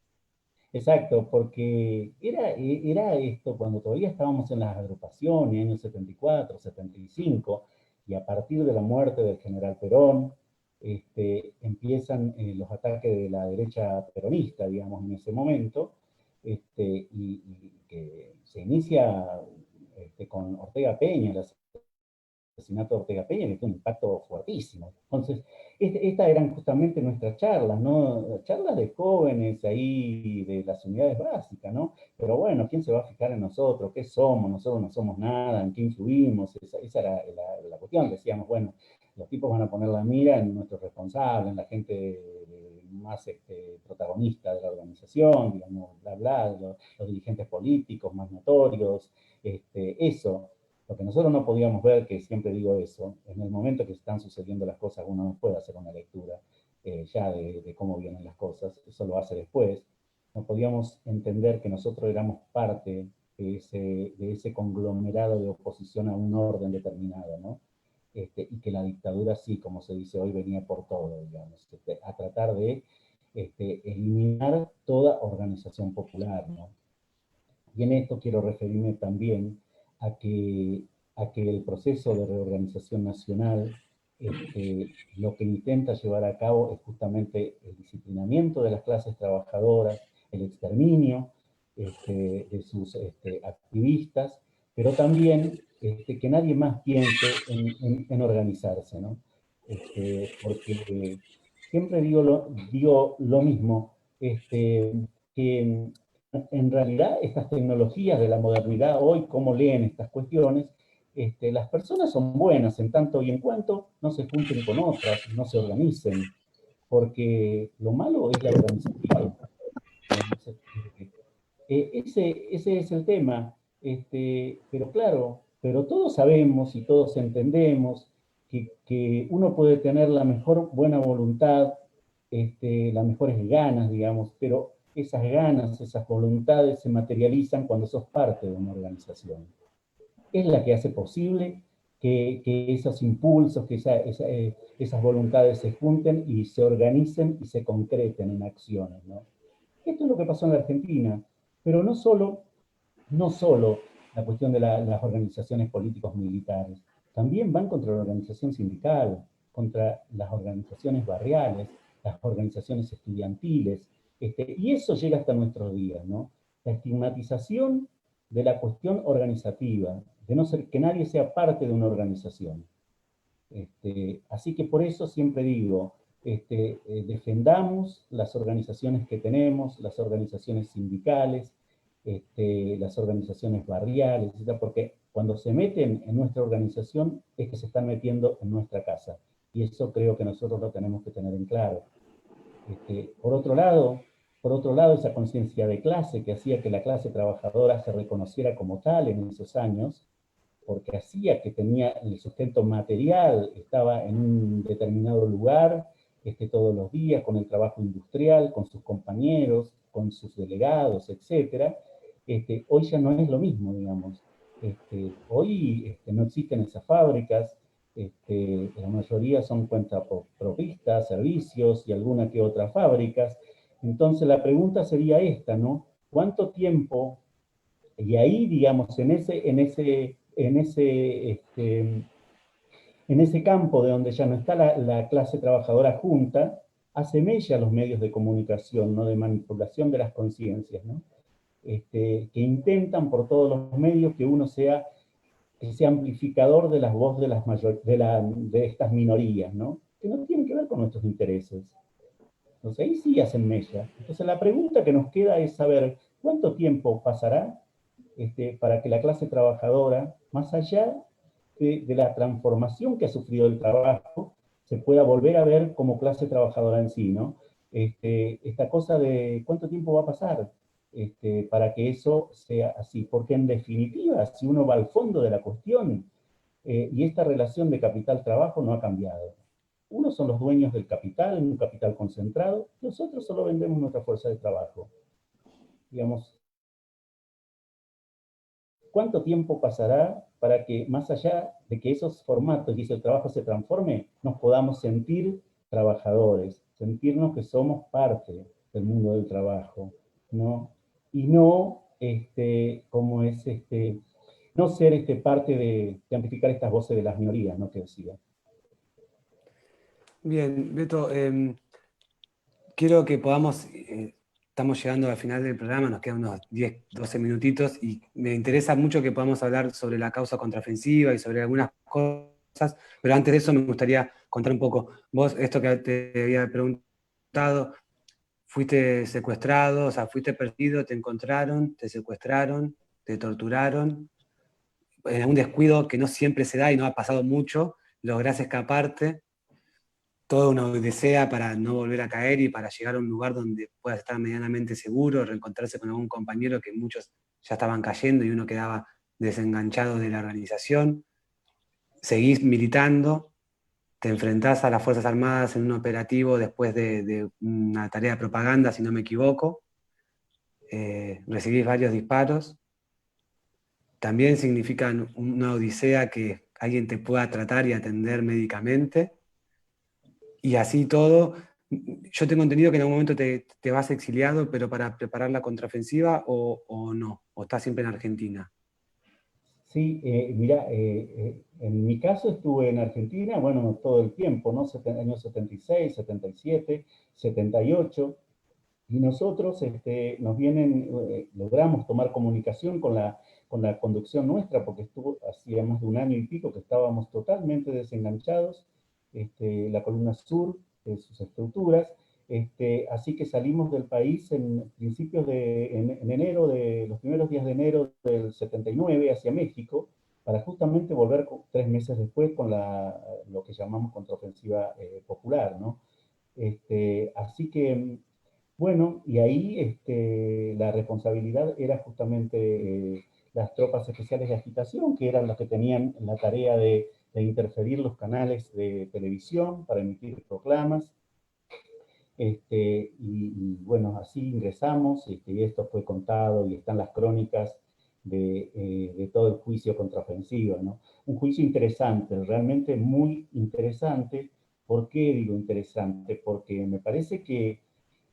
Exacto, porque era esto cuando todavía estábamos en las agrupaciones, años 74, 75, y a partir de la muerte del general Perón, empiezan los ataques de la derecha peronista, digamos, en ese momento, y que se inicia con Ortega Peña, la asesinato de Ortega Peña, que tuvo un impacto fuertísimo. Entonces, estas eran justamente nuestras charlas, ¿no? Charlas de jóvenes ahí, de las unidades básicas, ¿no? Pero bueno, ¿quién se va a fijar en nosotros? ¿Qué somos? Nosotros no somos nada, ¿en qué influimos? Esa era la cuestión. Decíamos, bueno, los tipos van a poner la mira en nuestros responsables, en la gente más protagonista de la organización, digamos, bla, bla, los dirigentes políticos más notorios, eso. Lo que nosotros no podíamos ver, que siempre digo eso, en el momento que están sucediendo las cosas, uno no puede hacer una lectura ya de cómo vienen las cosas, eso lo hace después. No podíamos entender que nosotros éramos parte de ese conglomerado de oposición a un orden determinado, ¿no? Y que la dictadura, sí, como se dice hoy, venía por todo, digamos, a tratar de eliminar toda organización popular, ¿no? Y en esto quiero referirme también a que el proceso de reorganización nacional lo que intenta llevar a cabo es justamente el disciplinamiento de las clases trabajadoras, el exterminio de sus activistas, pero también que nadie más piense en organizarse, ¿no? Porque siempre digo lo mismo, que en realidad estas tecnologías de la modernidad hoy, cómo leen estas cuestiones, las personas son buenas en tanto y en cuanto no se junten con otras, no se organicen, porque lo malo es la organización. Ese es el tema, pero claro, pero todos sabemos y todos entendemos que uno puede tener la mejor buena voluntad, las mejores ganas, digamos, pero esas ganas, esas voluntades se materializan cuando sos parte de una organización. Es la que hace posible que esos impulsos, que esas voluntades se junten y se organicen y se concreten en acciones, ¿no? Esto es lo que pasó en la Argentina, pero no solo la cuestión de las organizaciones políticos militares, también van contra la organización sindical, contra las organizaciones barriales, las organizaciones estudiantiles, y eso llega hasta nuestros días, ¿no? La estigmatización de la cuestión organizativa, de no ser que nadie sea parte de una organización. Así que por eso siempre digo, defendamos las organizaciones que tenemos, las organizaciones sindicales, las organizaciones barriales, etc., porque cuando se meten en nuestra organización es que se están metiendo en nuestra casa. Y eso creo que nosotros lo tenemos que tener en claro. Por otro lado, esa conciencia de clase que hacía que la clase trabajadora se reconociera como tal en esos años, porque hacía que tenía el sustento material, estaba en un determinado lugar, todos los días, con el trabajo industrial, con sus compañeros, con sus delegados, etc. Hoy ya no es lo mismo, digamos. Hoy no existen esas fábricas, la mayoría son cuentapropistas, servicios y alguna que otra fábricas. Entonces la pregunta sería esta, ¿no? ¿Cuánto tiempo? Y ahí, digamos, en ese campo de donde ya no está la clase trabajadora junta, hace mella los medios de comunicación, ¿no? De manipulación de las conciencias, ¿no? Que intentan por todos los medios que uno sea ese amplificador de las voces de estas minorías, ¿no? Que no tienen que ver con nuestros intereses. Entonces ahí sí hacen mella. Entonces la pregunta que nos queda es saber cuánto tiempo pasará para que la clase trabajadora, más allá de la transformación que ha sufrido el trabajo, se pueda volver a ver como clase trabajadora en sí, ¿no? Esta cosa de cuánto tiempo va a pasar para que eso sea así, porque en definitiva, si uno va al fondo de la cuestión, y esta relación de capital-trabajo no ha cambiado. Unos son los dueños del capital, un capital concentrado, nosotros solo vendemos nuestra fuerza de trabajo. Digamos, ¿cuánto tiempo pasará para que, más allá de que esos formatos y ese trabajo se transforme, nos podamos sentir trabajadores, sentirnos que somos parte del mundo del trabajo, ¿no? Y no, como es, no ser parte de amplificar estas voces de las minorías, ¿no? Que decía. Bien, Beto, quiero que podamos, estamos llegando al final del programa, nos quedan unos 10, 12 minutitos, y me interesa mucho que podamos hablar sobre la causa contraofensiva y sobre algunas cosas pero antes de eso me gustaría contar un poco. Vos, esto que te había preguntado, fuiste secuestrado, o sea, fuiste perdido, te encontraron, te secuestraron, te torturaron, en un descuido que no siempre se da y no ha pasado mucho, lográs escaparte, toda una odisea para no volver a caer y para llegar a un lugar donde puedas estar medianamente seguro, reencontrarse con algún compañero que muchos ya estaban cayendo y uno quedaba desenganchado de la organización. Seguís militando, te enfrentás a las Fuerzas Armadas en un operativo después de una tarea de propaganda, si no me equivoco. Recibís varios disparos. También significan una odisea que alguien te pueda tratar y atender médicamente. Y así todo, yo tengo entendido que en algún momento te vas exiliado, pero para preparar la contraofensiva o no, o estás siempre en Argentina. Sí, mira, en mi caso estuve en Argentina, bueno, todo el tiempo, ¿no? Años 76, 77, 78, y nosotros nos vienen, logramos tomar comunicación con la conducción nuestra, porque hacía más de un año y pico que estábamos totalmente desenganchados, la columna sur, sus estructuras, así que salimos del país en principios en enero, los primeros días de enero del 79 hacia México, para justamente volver 3 meses después con lo que llamamos contraofensiva popular, ¿no? Así que, bueno, y ahí la responsabilidad era justamente las tropas especiales de agitación, que eran las que tenían la tarea de interferir los canales de televisión para emitir proclamas. Bueno, así ingresamos, y esto fue contado y están las crónicas de todo el juicio contraofensivo, ¿no? Un juicio interesante, realmente muy interesante. ¿Por qué digo interesante? Porque me parece que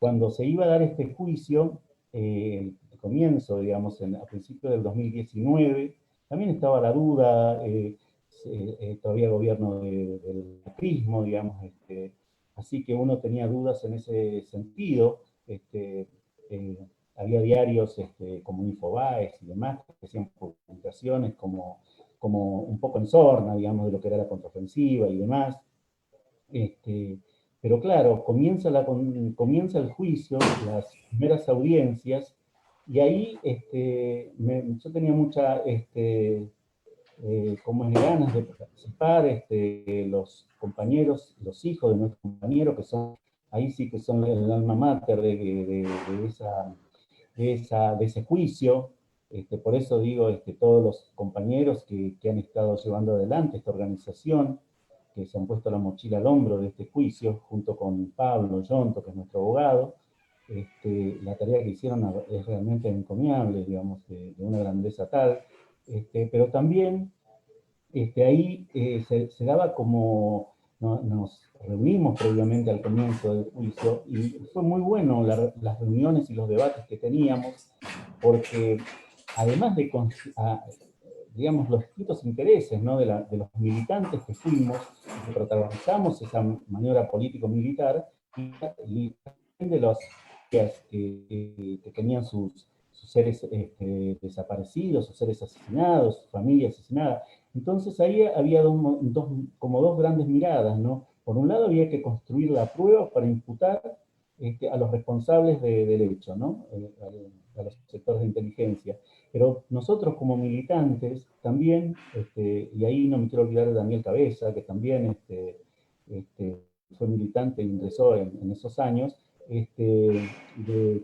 cuando se iba a dar este juicio, el comienzo, digamos, a principios del 2019, también estaba la duda, todavía el gobierno del macrismo, digamos, así que uno tenía dudas en ese sentido. Había diarios como Infobae y demás que hacían publicaciones como un poco en sorna, digamos, de lo que era la contraofensiva y demás. Pero claro, comienza el juicio, las primeras audiencias, y ahí yo tenía mucha como es ganas de participar, los compañeros, los hijos de nuestros compañeros, que son, ahí sí que son el alma mater de ese juicio. Por eso digo, todos los compañeros que han estado llevando adelante esta organización, que se han puesto la mochila al hombro de este juicio, junto con Pablo Yonto, que es nuestro abogado, la tarea que hicieron es realmente encomiable, digamos, de una grandeza tal. Pero también ahí se daba como, nos reunimos previamente al comienzo del juicio y fue muy bueno las reuniones y los debates que teníamos, porque además de, digamos, los distintos intereses, ¿no? de los militantes que fuimos, que protagonizamos esa maniobra político-militar, y de los que tenían sus seres desaparecidos, sus seres asesinados, su familia asesinada. Entonces ahí había como dos grandes miradas, ¿no? Por un lado había que construir la prueba para imputar a los responsables del hecho, ¿no? A los sectores de inteligencia. Pero nosotros como militantes también, y ahí no me quiero olvidar de Daniel Cabeza, que también fue militante e ingresó en esos años,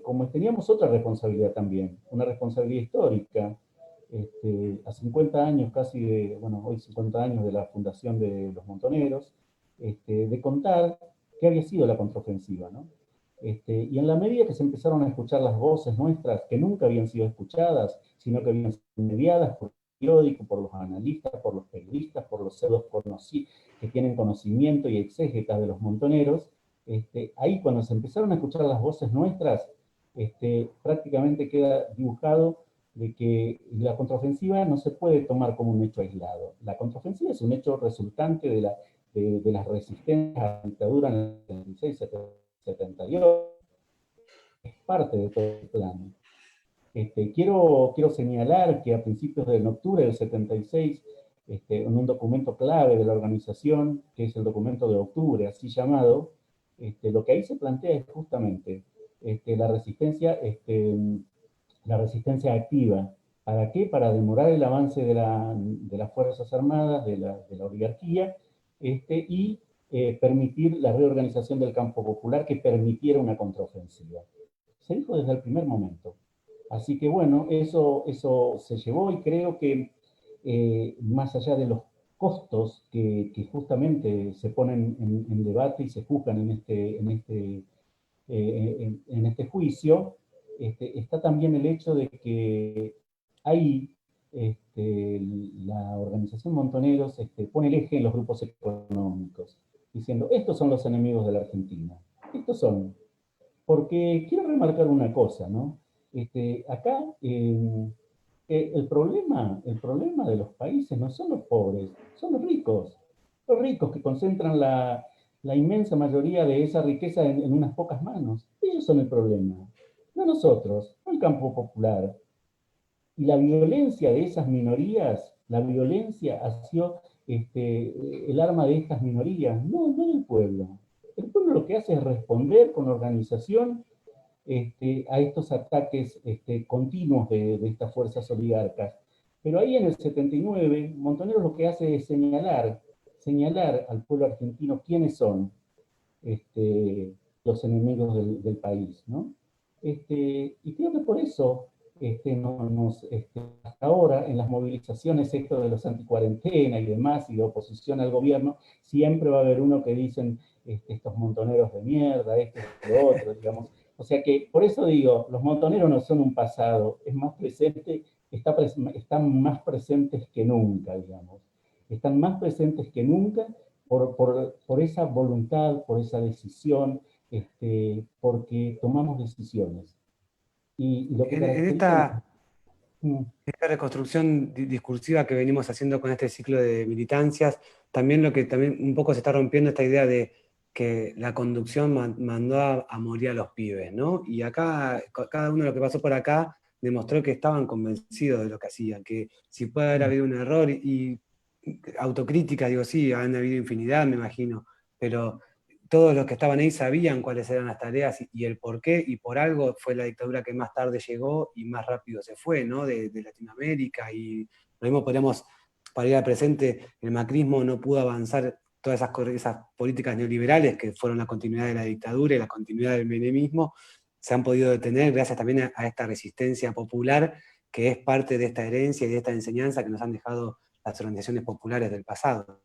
como teníamos otra responsabilidad también, una responsabilidad histórica, a 50 años casi, bueno, hoy 50 años de la fundación de los Montoneros, de contar qué había sido la contraofensiva, ¿no? Y en la medida que se empezaron a escuchar las voces nuestras, que nunca habían sido escuchadas, sino que habían sido mediadas por el periódico, por los analistas, por los periodistas, por los pseudos que tienen conocimiento y exégetas de los montoneros, ahí cuando se empezaron a escuchar las voces nuestras, prácticamente queda dibujado de que la contraofensiva no se puede tomar como un hecho aislado. La contraofensiva es un hecho resultante de las resistencias a la dictadura en el 76, 78, es parte de todo el plan. Quiero señalar que a principios de octubre del 76 en un documento clave de la organización, que es el documento de octubre, así llamado, lo que ahí se plantea es justamente la resistencia activa. ¿Para qué? Para demorar el avance de las Fuerzas Armadas, de la oligarquía, y permitir la reorganización del campo popular que permitiera una contraofensiva. Se dijo desde el primer momento. Así que bueno, eso se llevó, y creo que más allá de los costos que justamente se ponen en debate y se juzgan en este juicio, está también el hecho de que ahí la organización Montoneros pone el eje en los grupos económicos, diciendo, estos son los enemigos de la Argentina. Estos son. Porque quiero remarcar una cosa, ¿no? Acá el problema de los países no son los pobres, son los ricos. Los ricos que concentran la inmensa mayoría de esa riqueza en unas pocas manos. Ellos son el problema, no nosotros, no el campo popular. Y la violencia de esas minorías, la violencia ha sido el arma de estas minorías, no del pueblo. El pueblo lo que hace es responder con organización a estos ataques continuos de estas fuerzas oligarcas. Pero ahí en el 79, Montoneros lo que hace es señalar al pueblo argentino quiénes son los enemigos del país, ¿no? Y creo que por eso hasta ahora en las movilizaciones esto de los anticuarentena y demás, y de oposición al gobierno, siempre va a haber uno que dicen estos montoneros de mierda, esto, lo otro, digamos. O sea que, por eso digo, los montoneros no son un pasado, es más presente, están más presentes que nunca, digamos. Están más presentes que nunca por esa voluntad, por esa decisión, porque tomamos decisiones. Y lo que En caracteriza... esta reconstrucción discursiva que venimos haciendo con este ciclo de militancias, también lo que también un poco se está rompiendo esta idea de que la conducción mandó a morir a los pibes, ¿no? Y acá, cada uno de los que pasó por acá demostró que estaban convencidos de lo que hacían, que si puede haber habido un error y autocrítica, digo, sí, han habido infinidad, me imagino, pero todos los que estaban ahí sabían cuáles eran las tareas y el por qué, y por algo fue la dictadura que más tarde llegó y más rápido se fue, ¿no? De Latinoamérica, y lo mismo podríamos, para ir al presente, el macrismo no pudo avanzar todas esas políticas neoliberales que fueron la continuidad de la dictadura y la continuidad del menemismo, se han podido detener gracias también a esta resistencia popular que es parte de esta herencia y de esta enseñanza que nos han dejado las organizaciones populares del pasado,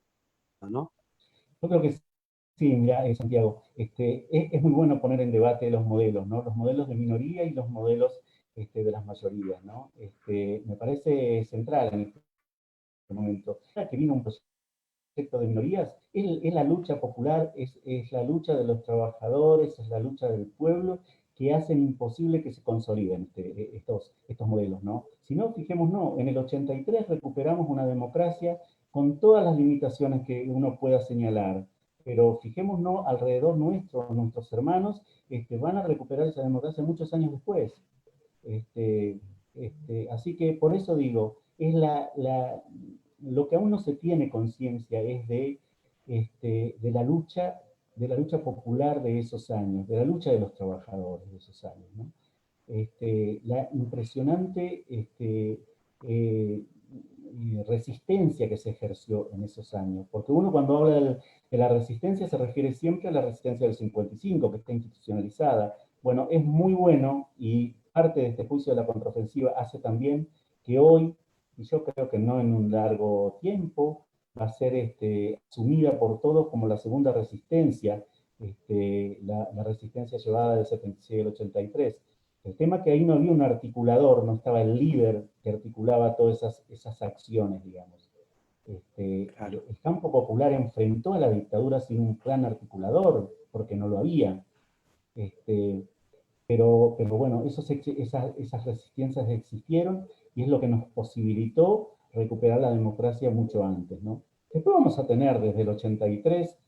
¿no? Yo creo que sí, mira, Santiago, es muy bueno poner en debate los modelos, ¿no? Los modelos de minoría y los modelos de las mayorías, ¿no? Me parece central en este momento. Que vino un proyecto de minorías, es la lucha popular, es la lucha de los trabajadores, es la lucha del pueblo, que hacen imposible que se consoliden estos modelos, ¿no? Si no, fijémonos, en el 83 recuperamos una democracia con todas las limitaciones que uno pueda señalar, pero fijémonos alrededor nuestro, nuestros hermanos van a recuperar esa democracia muchos años después. Así que por eso digo, es lo que aún no se tiene conciencia es de la lucha popular de esos años, de la lucha de los trabajadores de esos años, ¿no? La impresionante resistencia que se ejerció en esos años, porque uno cuando habla de la resistencia se refiere siempre a la resistencia del 55, que está institucionalizada. Bueno, es muy bueno, y parte de este juicio de la contraofensiva hace también que hoy, y yo creo que no en un largo tiempo, va a ser asumida por todos como la segunda resistencia, la resistencia llevada del 76 al 83. El tema que ahí no había un articulador, no estaba el líder que articulaba todas esas acciones, digamos. Claro. El campo popular enfrentó a la dictadura sin un plan articulador, porque no lo había. Pero bueno, esas resistencias existieron y es lo que nos posibilitó recuperar la democracia mucho antes, ¿no? Después vamos a tener desde el 83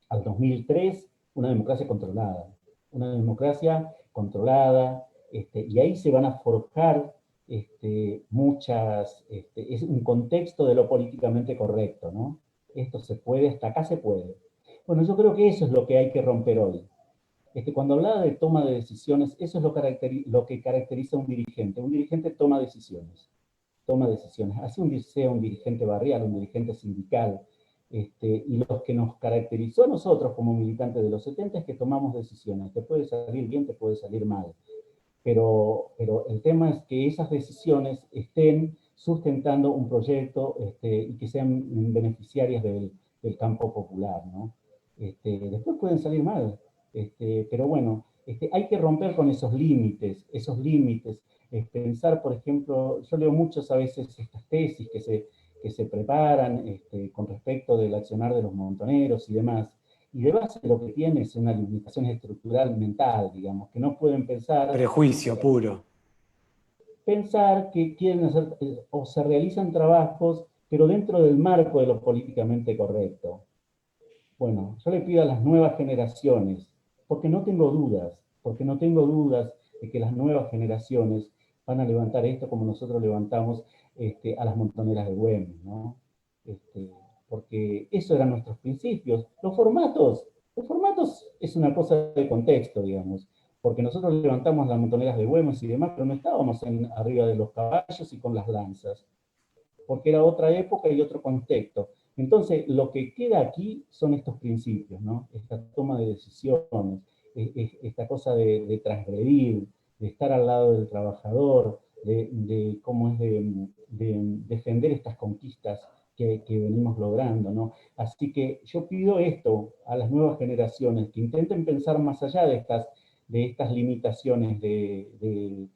al 2003 una democracia controlada, y ahí se van a forjar es un contexto de lo políticamente correcto, ¿no? Esto se puede, hasta acá se puede. Bueno, yo creo que eso es lo que hay que romper hoy. Cuando hablaba de toma de decisiones, eso es lo que caracteriza a un dirigente. Un dirigente toma decisiones, así sea un dirigente barrial, un dirigente sindical, y lo que nos caracterizó a nosotros como militantes de los 70 es que tomamos decisiones. Te puede salir bien, te puede salir mal. Pero el tema es que esas decisiones estén sustentando un proyecto y que sean beneficiarias del campo popular, ¿no? Después pueden salir mal, pero bueno, hay que romper con esos límites, pensar, por ejemplo, yo leo muchas a veces estas tesis que se preparan con respecto del accionar de los montoneros y demás, y de base lo que tiene es una limitación estructural mental, digamos, que no pueden Prejuicio puro. pensar que quieren hacer o se realizan trabajos, pero dentro del marco de lo políticamente correcto. Bueno, yo le pido a las nuevas generaciones, porque no tengo dudas de que las nuevas generaciones van a levantar esto como nosotros levantamos a las montoneras de Güemes, ¿no? Porque eso eran nuestros principios. Los formatos es una cosa de contexto, digamos, porque nosotros levantamos las montoneras de Güemes y demás, pero no estábamos arriba de los caballos y con las lanzas, porque era otra época y otro contexto. Entonces, lo que queda aquí son estos principios, ¿no? Esta toma de decisiones, esta cosa de transgredir, de estar al lado del trabajador, de cómo es de defender estas conquistas que venimos logrando, ¿no? Así que yo pido esto a las nuevas generaciones, que intenten pensar más allá de estas limitaciones que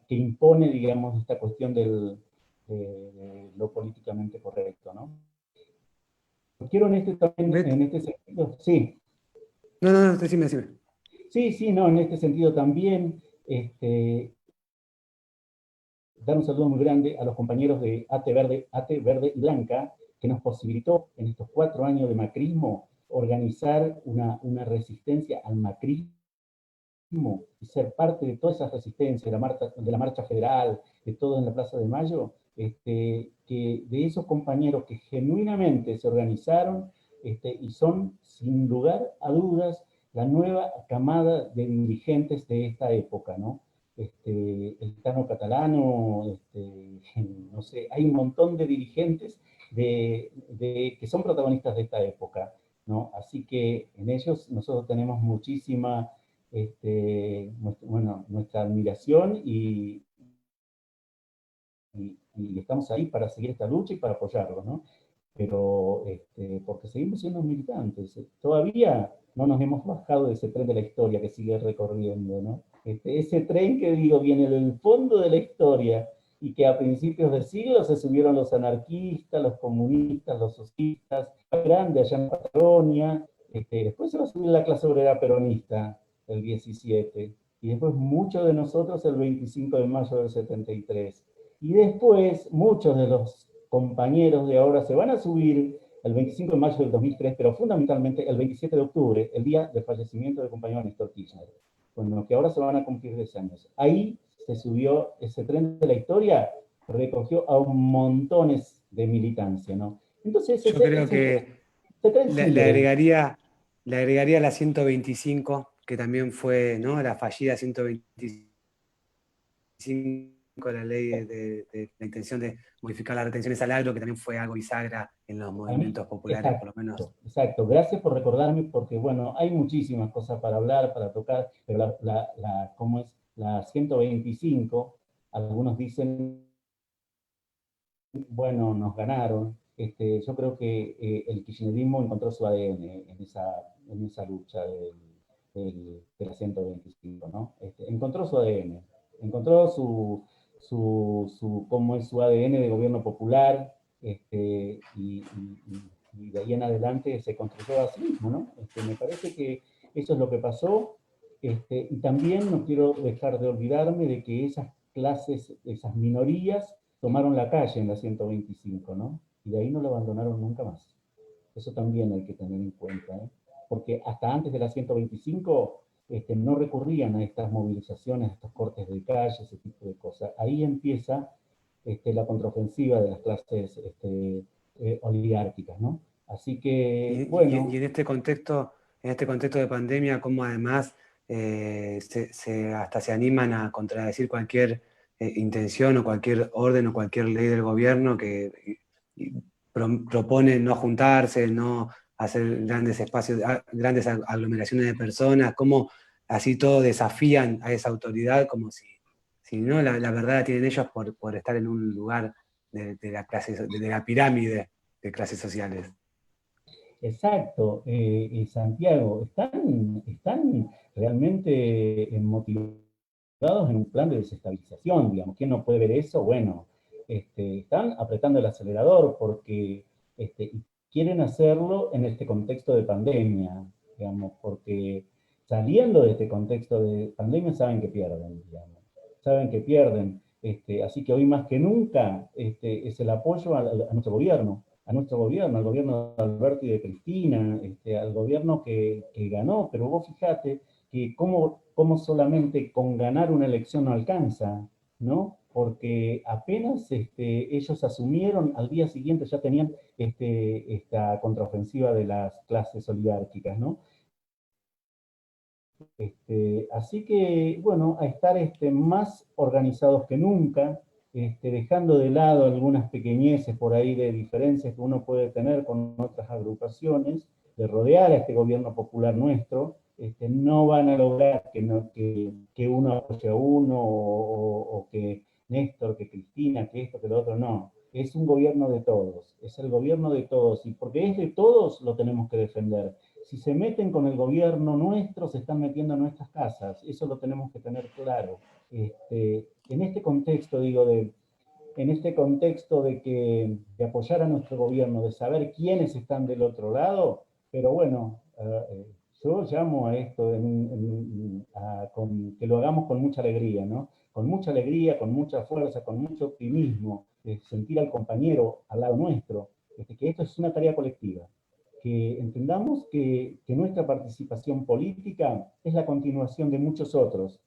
impone, digamos, esta cuestión de lo políticamente correcto, ¿no? Quiero en este sentido, sí. No, decime. Sí, no, en este sentido también, dar un saludo muy grande a los compañeros de AT Verde y Blanca, que nos posibilitó en estos 4 años de macrismo organizar una resistencia al macrismo y ser parte de toda esa resistencia, de la marcha federal, de todo en la Plaza de Mayo, que de esos compañeros que genuinamente se organizaron y son, sin lugar a dudas, la nueva camada de dirigentes de esta época, ¿no? El Tano Catalano, no sé, hay un montón de dirigentes que son protagonistas de esta época, ¿no? Así que en ellos nosotros tenemos muchísima nuestra admiración y estamos ahí para seguir esta lucha y para apoyarlos, ¿no? Pero porque seguimos siendo militantes, todavía no nos hemos bajado de ese tren de la historia que sigue recorriendo, ¿no? Ese tren que digo viene del fondo de la historia y que a principios del siglo se subieron los anarquistas, los comunistas, los socialistas, grande allá en Patagonia, después se va a subir la clase obrera peronista, el 17, y después muchos de nosotros el 25 de mayo del 73. Y después muchos de los compañeros de ahora se van a subir el 25 de mayo del 2003, pero fundamentalmente el 27 de octubre, el día del fallecimiento del compañero Néstor Kirchner, con lo que ahora se van a cumplir 10 años. Ahí se subió ese tren de la historia, recogió a un montones de militancia, ¿no? Entonces, yo creo que le agregaría la 125, que también fue, ¿no?, la fallida 125, la ley de la intención de modificar las retenciones al agro, que también fue algo bisagra en los movimientos populares, exacto, por lo menos. Exacto, gracias por recordarme, porque bueno, hay muchísimas cosas para hablar, para tocar, pero ¿cómo es? La 125, algunos dicen, bueno, nos ganaron. Yo creo que el kirchnerismo encontró su ADN en esa lucha de la 125, ¿no? Encontró su ADN, encontró cómo es su ADN de gobierno popular, y de ahí en adelante se construyó a sí mismo, ¿no? Me parece que eso es lo que pasó, y también no quiero dejar de olvidarme de que esas clases, esas minorías, tomaron la calle en la 125, ¿no? Y de ahí no la abandonaron nunca más. Eso también hay que tener en cuenta, ¿eh? Porque hasta antes de la 125 no recurrían a estas movilizaciones, a estos cortes de calle, ese tipo de cosas. Ahí empieza la contraofensiva de las clases oligárquicas, ¿no? Así que, bueno. Y en este contexto de pandemia, cómo además hasta se animan a contradecir cualquier intención o cualquier orden o cualquier ley del gobierno que propone no juntarse, no hacer grandes espacios, grandes aglomeraciones de personas, cómo así todo desafían a esa autoridad como si no la verdad la tienen ellos por estar en un lugar de la pirámide de clases sociales. Exacto, Santiago, están realmente motivados en un plan de desestabilización, digamos. ¿Quién no puede ver eso? Bueno, están apretando el acelerador porque quieren hacerlo en este contexto de pandemia, digamos, porque saliendo de este contexto de pandemia saben que pierden, digamos, saben que pierden. Así que hoy más que nunca es el apoyo a nuestro gobierno, al gobierno de Alberto y de Cristina, al gobierno que ganó, pero vos fijate que cómo solamente con ganar una elección no alcanza, ¿no? Porque apenas ellos asumieron, al día siguiente ya tenían esta contraofensiva de las clases oligárquicas, ¿no? Así que, bueno, a estar más organizados que nunca, dejando de lado algunas pequeñeces por ahí de diferencias que uno puede tener con otras agrupaciones, de rodear a este gobierno popular nuestro, no van a lograr que uno apoye a uno o que Néstor, que Cristina, que esto, que lo otro, no. Es un gobierno de todos, es el gobierno de todos, y porque es de todos lo tenemos que defender. Si se meten con el gobierno nuestro, se están metiendo en nuestras casas, eso lo tenemos que tener claro. En este contexto, en este contexto de apoyar a nuestro gobierno, de saber quiénes están del otro lado, pero bueno, yo llamo a esto que lo hagamos con mucha alegría, ¿no? Con mucha alegría, con mucha fuerza, con mucho optimismo, de sentir al compañero al lado nuestro, que esto es una tarea colectiva, que entendamos que nuestra participación política es la continuación de muchos otros,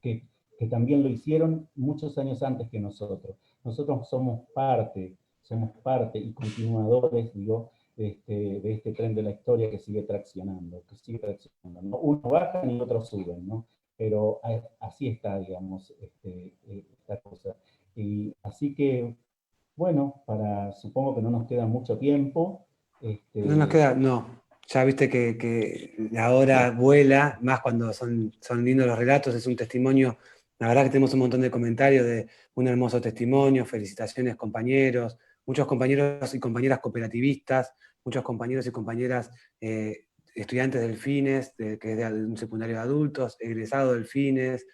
que también lo hicieron muchos años antes que nosotros. Nosotros somos parte y continuadores, digo, de este tren de la historia que sigue traccionando, ¿no? Uno baja y otros suben, ¿no? Pero así está, digamos, esta cosa. Y así que, bueno, supongo que no nos queda mucho tiempo. No nos queda, no. Ya viste que la hora vuela, más cuando son lindos los relatos, es un testimonio. La verdad que tenemos un montón de comentarios de un hermoso testimonio, felicitaciones compañeros, muchos compañeros y compañeras cooperativistas, muchos compañeros y compañeras estudiantes del FINES, que es de un secundario de adultos, egresados del FINES,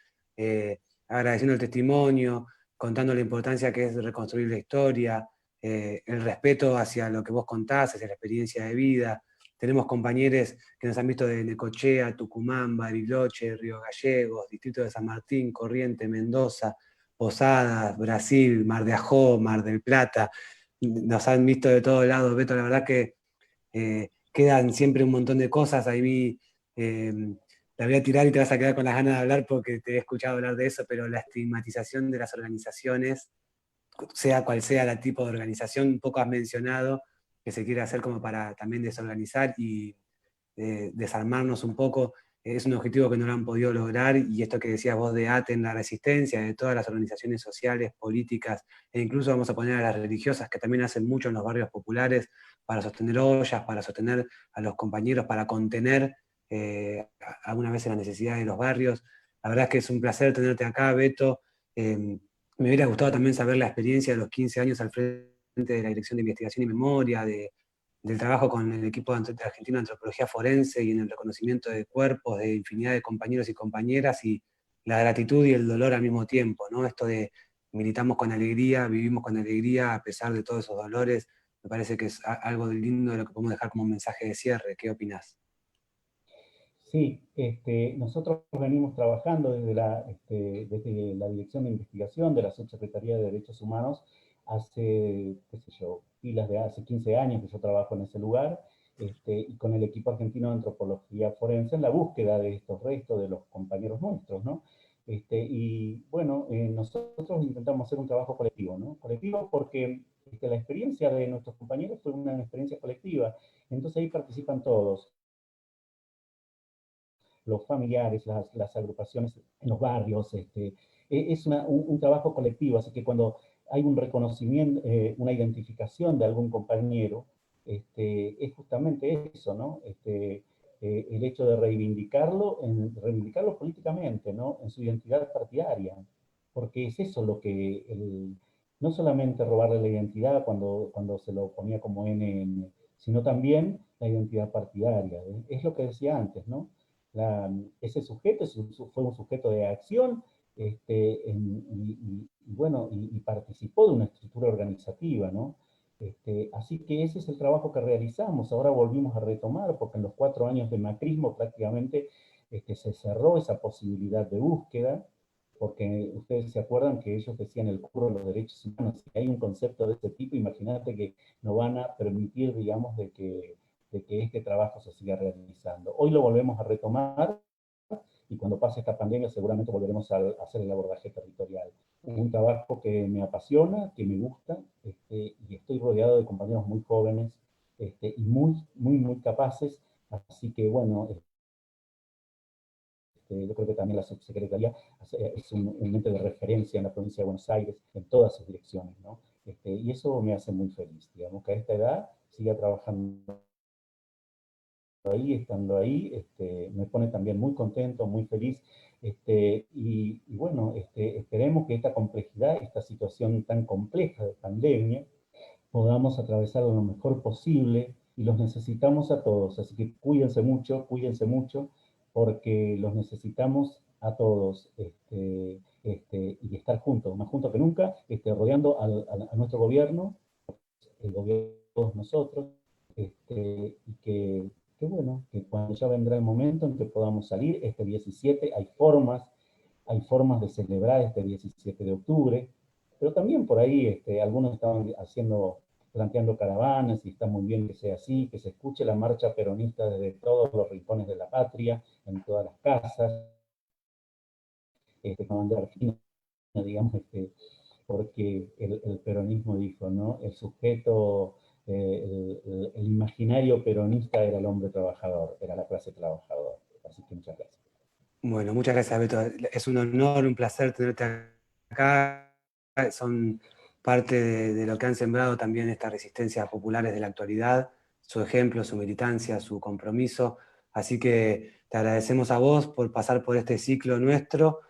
agradeciendo el testimonio, contando la importancia que es reconstruir la historia, el respeto hacia lo que vos contás, hacia la experiencia de vida. Tenemos compañeros que nos han visto de Necochea, Tucumán, Bariloche, Río Gallegos, Distrito de San Martín, Corrientes, Mendoza, Posadas, Brasil, Mar de Ajó, Mar del Plata. Nos han visto de todos lados, Beto, la verdad que quedan siempre un montón de cosas. Ahí la voy a tirar y te vas a quedar con las ganas de hablar porque te he escuchado hablar de eso, pero la estigmatización de las organizaciones, sea cual sea el tipo de organización, un poco has mencionado que se quiere hacer como para también desorganizar y desarmarnos un poco. Es un objetivo que no lo han podido lograr, y esto que decías vos de ATEN, la resistencia de todas las organizaciones sociales, políticas, e incluso vamos a poner a las religiosas, que también hacen mucho en los barrios populares para sostener ollas, para sostener a los compañeros, para contener algunas veces las necesidades de los barrios. La verdad es que es un placer tenerte acá, Beto. Me hubiera gustado también saber la experiencia de los 15 años al frente de la Dirección de Investigación y Memoria, del trabajo con el equipo de Argentina de Antropología Forense y en el reconocimiento de cuerpos de infinidad de compañeros y compañeras, y la gratitud y el dolor al mismo tiempo, ¿no? Esto de militamos con alegría, vivimos con alegría a pesar de todos esos dolores, me parece que es algo lindo de lo que podemos dejar como un mensaje de cierre. ¿Qué opinás? Sí, nosotros venimos trabajando desde la Dirección de Investigación de la Subsecretaría de Derechos Humanos hace, qué sé yo, hace 15 años que yo trabajo en ese lugar, y con el equipo argentino de antropología forense en la búsqueda de estos restos de los compañeros nuestros, ¿no? Y bueno, nosotros intentamos hacer un trabajo colectivo, ¿no? Colectivo porque la experiencia de nuestros compañeros fue una experiencia colectiva, entonces ahí participan todos, los familiares, las agrupaciones en los barrios, es un trabajo colectivo, así que cuando hay un reconocimiento, una identificación de algún compañero, es justamente eso, ¿no? El hecho de reivindicarlo políticamente, ¿no? En su identidad partidaria, porque es eso lo que, no solamente robarle la identidad cuando se lo ponía como NN, sino también la identidad partidaria, ¿eh? Es lo que decía antes, ¿no? Ese sujeto fue un sujeto de acción y bueno, y participó de una estructura organizativa, ¿no? Así que ese es el trabajo que realizamos. Ahora volvimos a retomar, porque en los 4 años de macrismo prácticamente se cerró esa posibilidad de búsqueda, porque ustedes se acuerdan que ellos decían el curro de los derechos humanos. Si hay un concepto de este tipo, imagínate que no van a permitir, digamos, de que este trabajo se siga realizando. Hoy lo volvemos a retomar y cuando pase esta pandemia seguramente volveremos a hacer el abordaje territorial. Un trabajo que me apasiona, que me gusta, y estoy rodeado de compañeros muy jóvenes y muy capaces, así que bueno, yo creo que también la subsecretaría es un ente de referencia en la provincia de Buenos Aires, en todas sus direcciones, ¿no? Y eso me hace muy feliz, digamos, que a esta edad siga trabajando estando ahí, me pone también muy contento, muy feliz, y bueno, esperemos que esta complejidad, esta situación tan compleja de pandemia, podamos atravesar lo mejor posible, y los necesitamos a todos, así que cuídense mucho, porque los necesitamos a todos, y estar juntos, más juntos que nunca, rodeando a nuestro gobierno, el gobierno de todos nosotros, y que bueno, que cuando ya vendrá el momento en que podamos salir, este 17, hay formas de celebrar este 17 de octubre, pero también por ahí algunos estaban planteando caravanas, y está muy bien que sea así, que se escuche la marcha peronista desde todos los rincones de la patria, en todas las casas, con bandera argentina, digamos, porque el peronismo dijo, ¿no? El sujeto, el imaginario peronista era el hombre trabajador, era la clase trabajadora. Así que muchas gracias. Bueno, muchas gracias, Beto. Es un honor, un placer tenerte acá. Son parte de lo que han sembrado también estas resistencias populares de la actualidad, su ejemplo, su militancia, su compromiso. Así que te agradecemos a vos por pasar por este ciclo nuestro.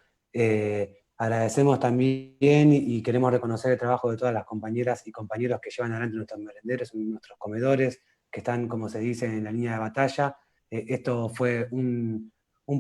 Agradecemos también y queremos reconocer el trabajo de todas las compañeras y compañeros que llevan adelante nuestros merenderos, nuestros comedores, que están, como se dice, en la línea de batalla. Esto fue un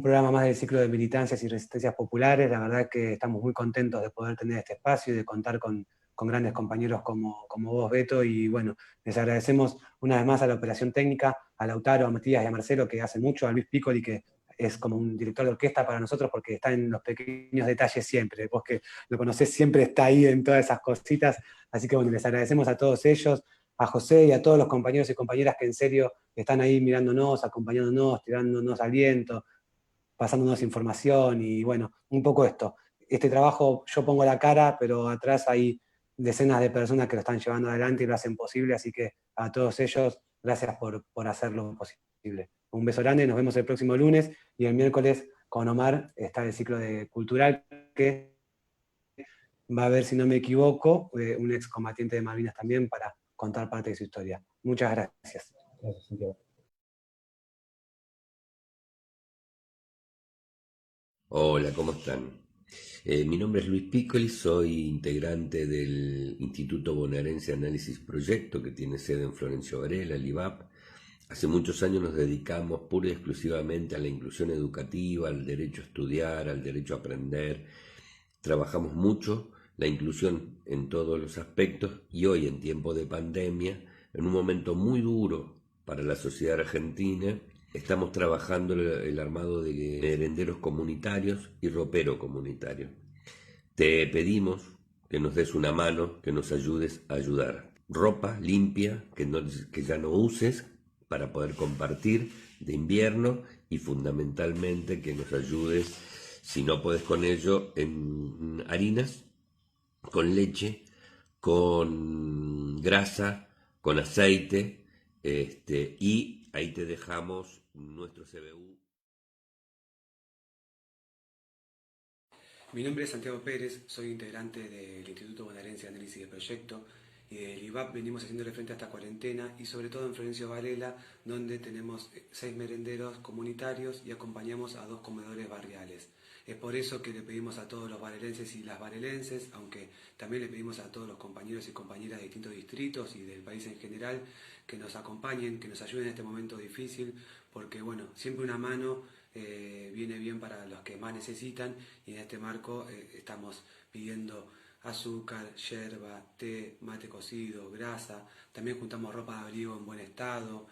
programa más del ciclo de militancias y resistencias populares. La verdad que estamos muy contentos de poder tener este espacio y de contar con grandes compañeros como vos, Beto, y bueno, les agradecemos una vez más a la operación técnica, a Lautaro, a Matías y a Marcelo, que hacen mucho, a Luis Piccoli, que es como un director de orquesta para nosotros porque está en los pequeños detalles siempre, vos que lo conocés siempre está ahí en todas esas cositas, así que bueno, les agradecemos a todos ellos, a José y a todos los compañeros y compañeras que en serio están ahí mirándonos, acompañándonos, tirándonos aliento, pasándonos información y bueno, un poco esto. Este trabajo yo pongo la cara, pero atrás hay decenas de personas que lo están llevando adelante y lo hacen posible, así que a todos ellos, gracias por hacerlo posible. Un beso grande, nos vemos el próximo lunes y el miércoles con Omar está el ciclo de cultural que va a haber, si no me equivoco, un excombatiente de Malvinas también para contar parte de su historia. Muchas gracias. Gracias, Santiago. Hola, ¿cómo están? Mi nombre es Luis Piccoli, soy integrante del Instituto Bonaerense Análisis Proyecto, que tiene sede en Florencio Varela, el IVAP. Hace muchos años nos dedicamos pura y exclusivamente a la inclusión educativa, al derecho a estudiar, al derecho a aprender. Trabajamos mucho la inclusión en todos los aspectos y hoy, en tiempo de pandemia, en un momento muy duro para la sociedad argentina, estamos trabajando el armado de merenderos comunitarios y ropero comunitario. Te pedimos que nos des una mano, que nos ayudes a ayudar. Ropa limpia, que ya no uses, para poder compartir de invierno y fundamentalmente que nos ayudes, si no podés con ello, en harinas, con leche, con grasa, con aceite, y ahí te dejamos nuestro CBU. Mi nombre es Santiago Pérez, soy integrante del Instituto Bonaerense de Análisis de Proyecto y del IVAP. Venimos haciéndole frente a esta cuarentena y sobre todo en Florencio Varela, donde tenemos 6 merenderos comunitarios y acompañamos a 2 comedores barriales. Es por eso que le pedimos a todos los varelenses y las varelenses, aunque también le pedimos a todos los compañeros y compañeras de distintos distritos y del país en general, que nos acompañen, que nos ayuden en este momento difícil, porque bueno, siempre una mano viene bien para los que más necesitan y en este marco estamos pidiendo azúcar, yerba, té, mate cocido, grasa, también juntamos ropa de abrigo en buen estado,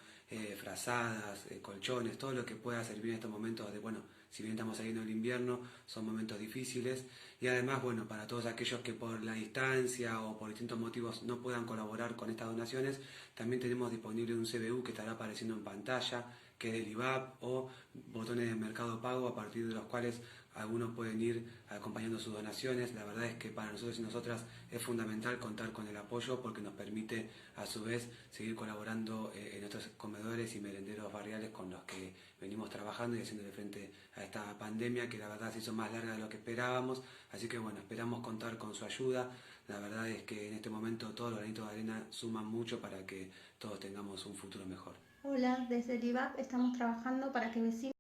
frazadas, colchones, todo lo que pueda servir en estos momentos de, bueno, si bien estamos saliendo del invierno, son momentos difíciles y además, bueno, para todos aquellos que por la distancia o por distintos motivos no puedan colaborar con estas donaciones, también tenemos disponible un CBU que estará apareciendo en pantalla, que es del IVAP, o botones de Mercado Pago a partir de los cuales algunos pueden ir acompañando sus donaciones. La verdad es que para nosotros y nosotras es fundamental contar con el apoyo porque nos permite a su vez seguir colaborando en nuestros comedores y merenderos barriales con los que venimos trabajando y haciéndole frente a esta pandemia que la verdad se hizo más larga de lo que esperábamos. Así que bueno, esperamos contar con su ayuda. La verdad es que en este momento todos los granitos de arena suman mucho para que todos tengamos un futuro mejor. Hola, desde el IVAP estamos trabajando para que vecinos